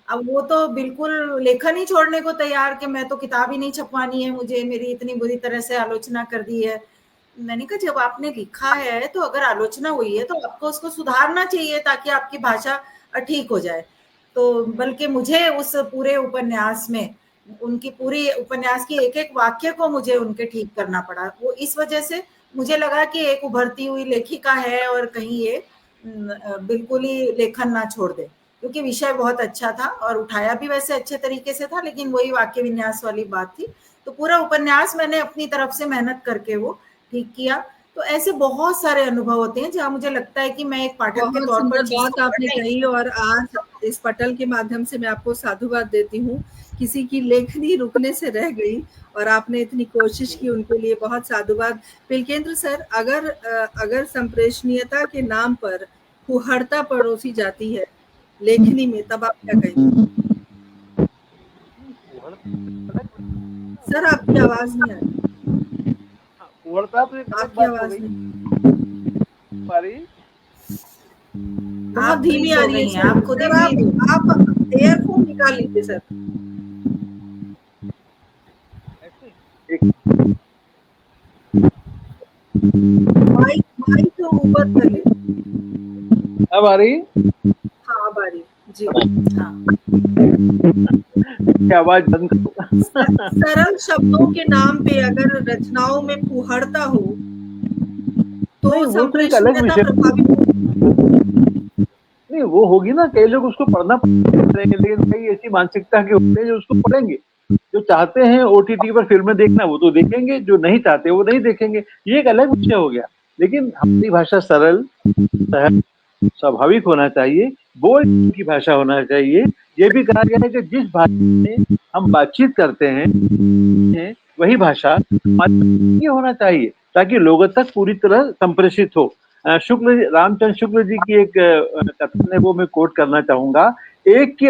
अब वो तो बिल्कुल लेखन ही छोड़ने को तैयार कि मैं तो किताब ही नहीं छपवानी है मुझे, मेरी इतनी बुरी तरह से आलोचना कर दी है। मैंने कहा, जब आपने लिखा है तो अगर आलोचना हुई है तो आपको उसको सुधारना चाहिए, ताकि आपकी भाषा ठीक हो जाए। तो बल्कि मुझे उस पूरे उपन्यास में, उनकी पूरी उपन्यास की एक एक वाक्य को मुझे उनके ठीक करना पड़ा। वो इस वजह से मुझे लगा कि एक उभरती हुई लेखिका है, और कहीं ये बिल्कुल ही लेखन ना छोड़ दे, क्योंकि विषय बहुत अच्छा था और उठाया भी वैसे अच्छे तरीके से था, लेकिन वही वाक्य विन्यास वाली बात थी। तो पूरा उपन्यास मैंने अपनी तरफ से मेहनत करके वो ठीक किया। तो ऐसे बहुत सारे अनुभव होते हैं जहाँ मुझे लगता है कि मैं एक पाठक के तौर पर बात आपने कही, और आज इस पटल के माध्यम से मैं आपको साधुवाद देती हूँ। किसी की लेखनी रुकने से रह गई और आपने इतनी कोशिश की, उनके लिए बहुत साधुवाद। पिलकेंद्र सर, अगर संप्रेषणीयता के नाम पर फुहड़ता परोसी जाती है लेखनी में, तब आप क्या कहेंगे? सर, आपकी आवाज नहीं आ रही। आपकी आवाज नहीं, बहुत धीमी आ रही है। आप खुद आप एयरफोन निकाल लीजिए सर। माइक तो ऊपर कर ले। अब आ रही? हाँ, अब आ रही जी। हाँ, आवाज बंद करो। सरल शब्दों के नाम पे अगर रचनाओं में फुहड़ता हो तो संप्रेषणीयता प्रभावित नहीं, वो होगी ना। कई लोग उसको पढ़ना पड़ेंगे, लेकिन कई ऐसी मानसिकता के होते हैं जो उसको पढ़ेंगे। जो चाहते हैं ओटीटी पर फिल्में देखना, वो तो देखेंगे, जो नहीं चाहते वो नहीं देखेंगे। ये एक अलग विषय हो गया। लेकिन हमारी भाषा सरल, सहज, स्वाभाविक होना चाहिए, बोल की भाषा होना चाहिए। ये भी कहा गया है कि जिस भाषा में हम बातचीत करते हैं वही भाषा ये होना चाहिए, ताकि लोगों तक पूरी तरह संप्रेषित हो। रामचंद्र शुक्ल जी की एक कथन है, वो मैं कोट करना चाहूंगा। एक की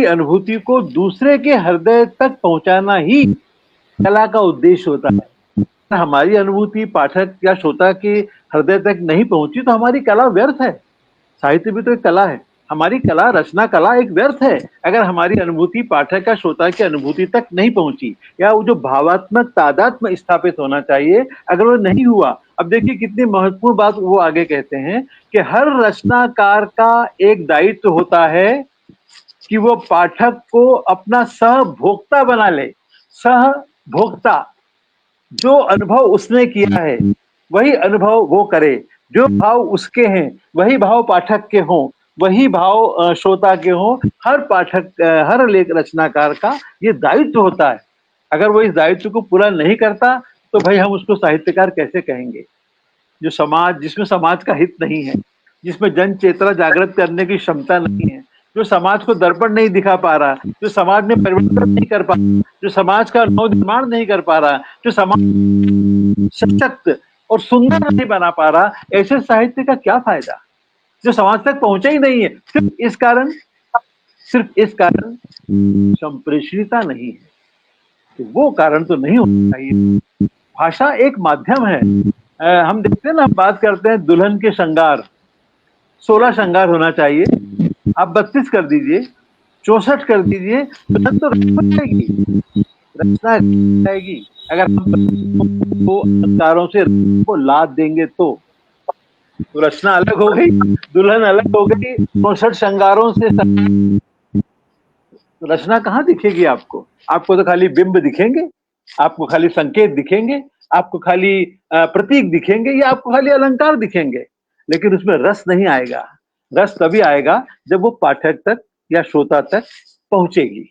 अनुभूति को दूसरे के हृदय तक पहुंचाना ही कला का उद्देश्य होता है। हमारी अनुभूति पाठक या श्रोता के हृदय तक नहीं पहुंची तो हमारी कला व्यर्थ है। साहित्य भी तो एक कला है। हमारी कला, रचना कला एक व्यर्थ है अगर हमारी अनुभूति पाठक या श्रोता की अनुभूति तक नहीं पहुंची, या वो जो भावात्मक तादात्म्य स्थापित होना चाहिए, अगर वो नहीं हुआ। अब देखिए कितनी महत्वपूर्ण बात वो आगे कहते हैं कि हर रचनाकार का एक दायित्व होता है कि वो पाठक को अपना सहभोक्ता बना ले। सहभोक्ता, जो अनुभव उसने किया है वही अनुभव वो करे, जो भाव उसके हैं वही भाव पाठक के हों, वही भाव श्रोता के हों। हर पाठक, हर लेख रचनाकार का ये दायित्व होता है। अगर वो इस दायित्व को पूरा नहीं करता तो भाई हम उसको साहित्यकार कैसे कहेंगे? जो समाज, जिसमें समाज का हित नहीं है, जिसमें जन चेतना जागृत करने की क्षमता नहीं है, जो समाज को दर्पण नहीं दिखा पा रहा, जो समाज में परिवर्तन नहीं कर पा रहा, जो समाज का नवनिर्माण नहीं कर पा रहा, जो समाज सशक्त और सुंदर नहीं बना पा रहा, ऐसे साहित्य का क्या फायदा? जो समाज तक पहुंचे ही नहीं है। सिर्फ इस कारण संप्रेषणीयता नहीं है, तो वो कारण तो नहीं होना चाहिए। भाषा एक माध्यम है। हम देखते हैं ना, हम बात करते हैं दुल्हन के श्रृंगार, 16 श्रृंगार होना चाहिए, आप 32 कर दीजिए, 64 कर दीजिए, दुल्हन तो रचना जाएगी। अगर हम वो अलंकारों से वो लाद देंगे तो रचना अलग हो गई, दुल्हन अलग हो गई। 64 श्रृंगारों से रचना कहाँ दिखेगी आपको? आपको तो खाली बिंब दिखेंगे, आपको खाली संकेत दिखेंगे, आपको खाली प्रतीक दिखेंगे, या आपको खाली अलंकार दिखेंगे, लेकिन उसमें रस नहीं आएगा। रस तभी आएगा जब वो पाठक तक या श्रोता तक पहुंचेगी।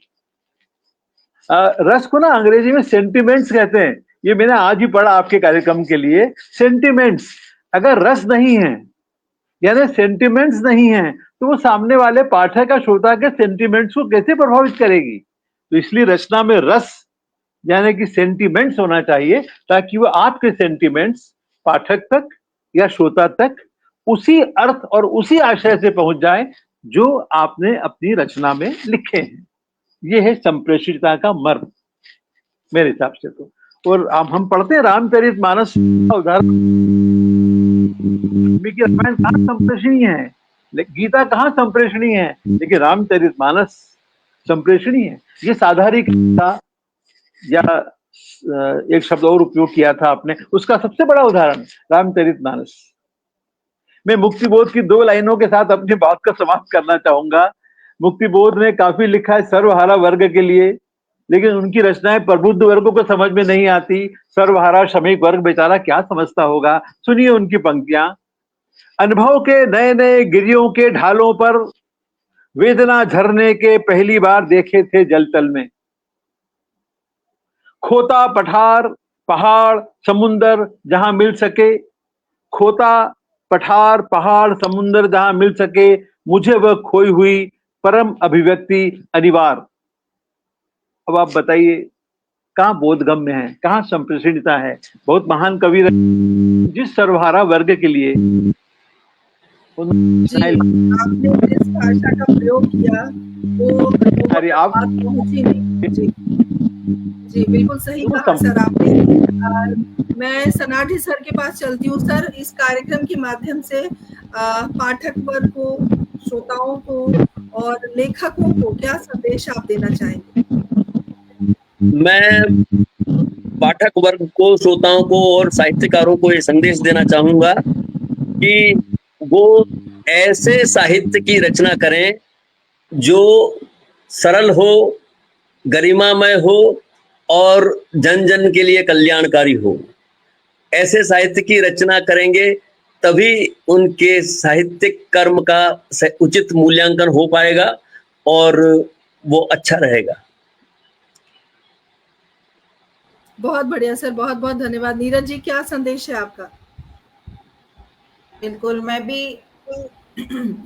रस को ना अंग्रेजी में सेंटिमेंट्स कहते हैं। ये मैंने आज ही पढ़ा आपके कार्यक्रम के लिए। सेंटिमेंट्स, अगर रस नहीं है यानी सेंटिमेंट्स नहीं है, तो वो सामने वाले पाठक या श्रोता के सेंटिमेंट्स को कैसे प्रभावित करेगी? तो इसलिए रचना में रस यानी कि सेंटिमेंट्स होना चाहिए, ताकि वो आपके सेंटिमेंट्स पाठक तक या श्रोता तक उसी अर्थ और उसी आशय से पहुंच जाए जो आपने अपनी रचना में लिखे हैं। ये है संप्रेषितता का मर्म मेरे हिसाब से तो। और हम पढ़ते हैं रामचरितमानस का उदाहरण, रामायण कहाँ संप्रेषणीय है, गीता कहाँ संप्रेषणीय है, लेकिन रामचरितमानस संप्रेषणीय है। ये साधारणीकता या एक शब्द और उपयोग किया था आपने, उसका सबसे बड़ा उदाहरण रामचरितमानस। मैं मुक्तिबोध की 2 लाइनों के साथ अपनी बात का समाप्त करना चाहूंगा। मुक्तिबोध ने काफी लिखा है सर्वहारा वर्ग के लिए, लेकिन उनकी रचनाएं प्रबुद्ध वर्गों को समझ में नहीं आती। सर्वहारा श्रमिक वर्ग बेचारा क्या समझता होगा? सुनिए उनकी पंक्तियां। अनुभव के नए नए गिरियों के ढालों पर वेदना झरने के पहली बार देखे थे जल तल में। खोता पठार पहाड़ समुंदर जहां मिल सके, खोता पठार पहाड़ समुंदर जहां मिल सके, मुझे वह खोई हुई परम अभिव्यक्ति अनिवार्य। अब आप बताइए कहाँ बोधगम्य है, कहाँ संप्रेषणीयता है? बहुत महान कवि जिस सर्वहारा वर्ग के लिए आपने जिस भाषा का प्रयोग किया वो अरे आप पहुंची नहीं। जी बिल्कुल सही कहा सर आपने। मैं सनाठी सर के पास चलती हूँ। सर, इस कार्यक्रम के माध्यम से पाठक वर्ग को, श्रोताओं को और लेखकों को क्या संदेश आप देना चाहेंगे? मैं पाठक वर्ग को, श्रोताओं को और साहित्यकारों को ये संदेश देना चाहूंगा कि वो ऐसे साहित्य की रचना करें जो सरल हो, गरिमामय हो और जन जन के लिए कल्याणकारी हो। ऐसे साहित्य की रचना करेंगे तभी उनके साहित्यिक कर्म का उचित मूल्यांकन हो पाएगा और वो अच्छा रहेगा। बहुत बढ़िया सर, बहुत बहुत धन्यवाद। नीरज जी, क्या संदेश है आपका? बिल्कुल, मैं भी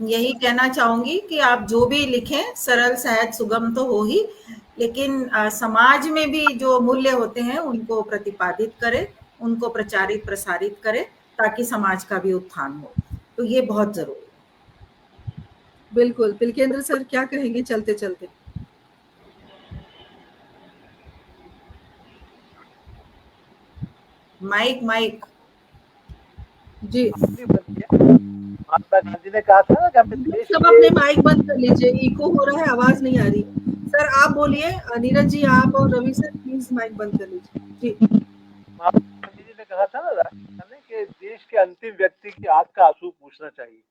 यही कहना चाहूंगी कि आप जो भी लिखें सरल, सहज, सुगम तो हो ही, लेकिन समाज में भी जो मूल्य होते हैं उनको प्रतिपादित करें, उनको प्रचारित प्रसारित करें, ताकि समाज का भी उत्थान हो। तो ये बहुत जरूरी है। बिल्कुल। पिलकेंद्र सर क्या कहेंगे चलते चलते? माइक जी। महात्मा गांधी ने कहा था ना कि सब अपने माइक बंद कर लीजिए, इको हो रहा है, आवाज नहीं आ रही। सर आप बोलिए, नीरज जी आप और रवि सर प्लीज माइक बंद कर लीजिए। जी। महात्मा गांधी जी ने कहा था ना कि देश के अंतिम व्यक्ति की आंख का आंसू पूछना चाहिए।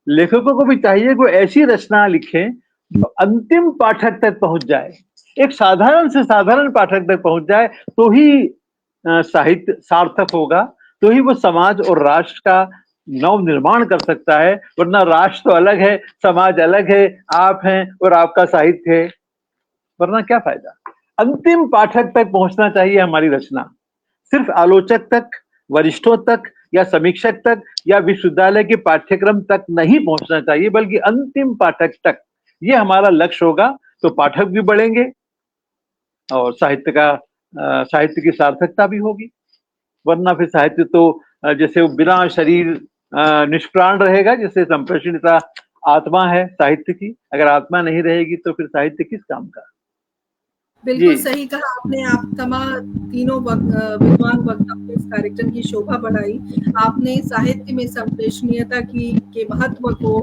लेखकों को भी चाहिए कोई ऐसी रचना लिखें जो अंतिम पाठक तक पहुंच जाए, एक साधारण से साधारण पाठक तक पहुंच जाए, तो ही साहित्य सार्थक होगा, तो ही वो समाज और राष्ट्र का नव निर्माण कर सकता है। वरना राष्ट्र तो अलग है, समाज अलग है, आप हैं और आपका साहित्य है, वरना क्या फायदा? अंतिम पाठक तक पहुंचना चाहिए हमारी रचना। सिर्फ आलोचक तक, वरिष्ठों तक या समीक्षक तक या विश्वविद्यालय के पाठ्यक्रम तक नहीं पहुंचना चाहिए, बल्कि अंतिम पाठक तक। ये हमारा लक्ष्य होगा, तो पाठक भी बढ़ेंगे और साहित्य की सार्थकता भी होगी। वरना फिर साहित्य तो जैसे वो बिना शरीर निष्प्राण रहेगा, जैसे संप्रेषणीयता आत्मा है साहित्य की। अगर आत्मा नहीं रहेगी तो फिर साहित्य किस काम का। बिल्कुल सही कहा आपने। आप तीनों विद्वान वक्ताओं ने इस कार्यक्रम की शोभा बढ़ाई। आपने साहित्य में संप्रेषणीयता के महत्व को,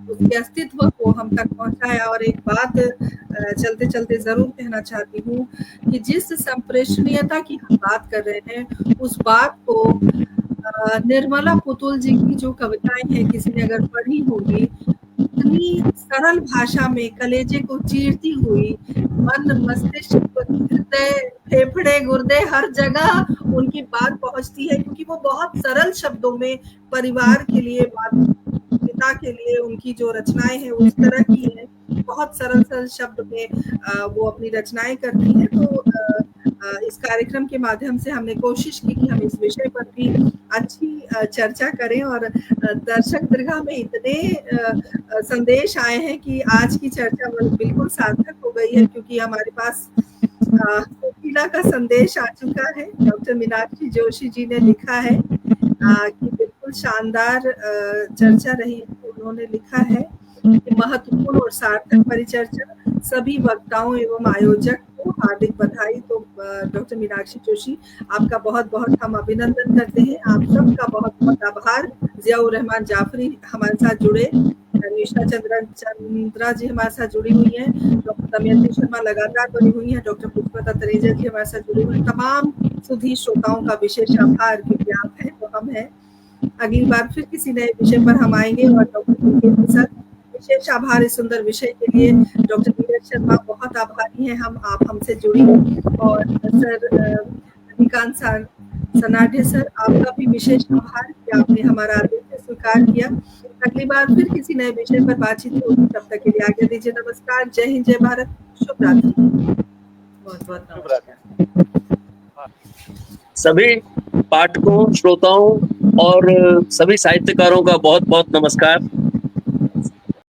उसके अस्तित्व को हम तक पहुंचाया। और एक बात चलते चलते जरूर कहना चाहती हूँ कि जिस संप्रेषणीयता की हम बात कर रहे हैं, उस बात को निर्मला पुतुल जी की जो कविताएं हैं, किसी ने अगर पढ़ी होगी, इतनी सरल भाषा में कलेजे को चीरती हुई, मन मस्तिष्क हृदय फेफड़े गुर्दे हर जगह उनकी बात पहुंचती है, क्योंकि वो बहुत सरल शब्दों में परिवार के लिए, पिता के लिए उनकी जो रचनाएं हैं उस तरह की है। बहुत सरल सरल शब्द में वो अपनी रचनाएं करती हैं। तो इस कार्यक्रम के माध्यम से हमने कोशिश की कि हम इस विषय पर भी अच्छी चर्चा करें। और दर्शक दीर्घा में इतने संदेश आए हैं कि आज की चर्चा बिल्कुल सार्थक हो गई है, क्योंकि हमारे पास कोकिला का संदेश आ चुका है। डॉक्टर मीनाक्षी जोशी जी ने लिखा है कि बिल्कुल शानदार चर्चा रही। उन्होंने लिखा है कि महत्वपूर्ण और सार्थक परिचर्चा, सभी वक्ताओं एवं आयोजक को हार्दिक बधाई। तो डॉक्टर मीनाक्षी जोशी, आपका बहुत बहुत हम अभिनंदन करते हैं। आप सबका बहुत बहुत आभार। जियाउर रहमान जाफरी हमारे साथ जुड़े, निशा चंद्रा जी हमारे साथ जुड़ी हुई हैं, डॉक्टर दमयंती शर्मा लगातार बनी हुई हैं, डॉक्टर पुष्पलता तनेजा जी हमारे साथ जुड़ी हुई हैं। तमाम सुधी श्रोताओं का विशेष आभार, क्योंकि आप हैं तो हम हैं। अगली बार फिर किसी नए विषय पर हम आएंगे। और डॉक्टर के साथ विशेष आभार इस सुंदर विषय के लिए। डॉक्टर नीरज शर्मा बहुत आभारी हैं हम, आप हमसे जुड़ी। और सर रजनीकांत सनाढे सर, आपका भी विशेष आभार कि आपने हमारा आतिथ्य स्वीकार किया। अगली बार फिर किसी नए विषय पर बातचीत होगी। तब तक के लिए आज्ञा दीजिए। नमस्कार, जय हिंद, जय भारत, शुभ रात्रि। बहुत बहुत नमस्कार सभी पाठकों, श्रोताओं और सभी साहित्यकारों का बहुत बहुत नमस्कार।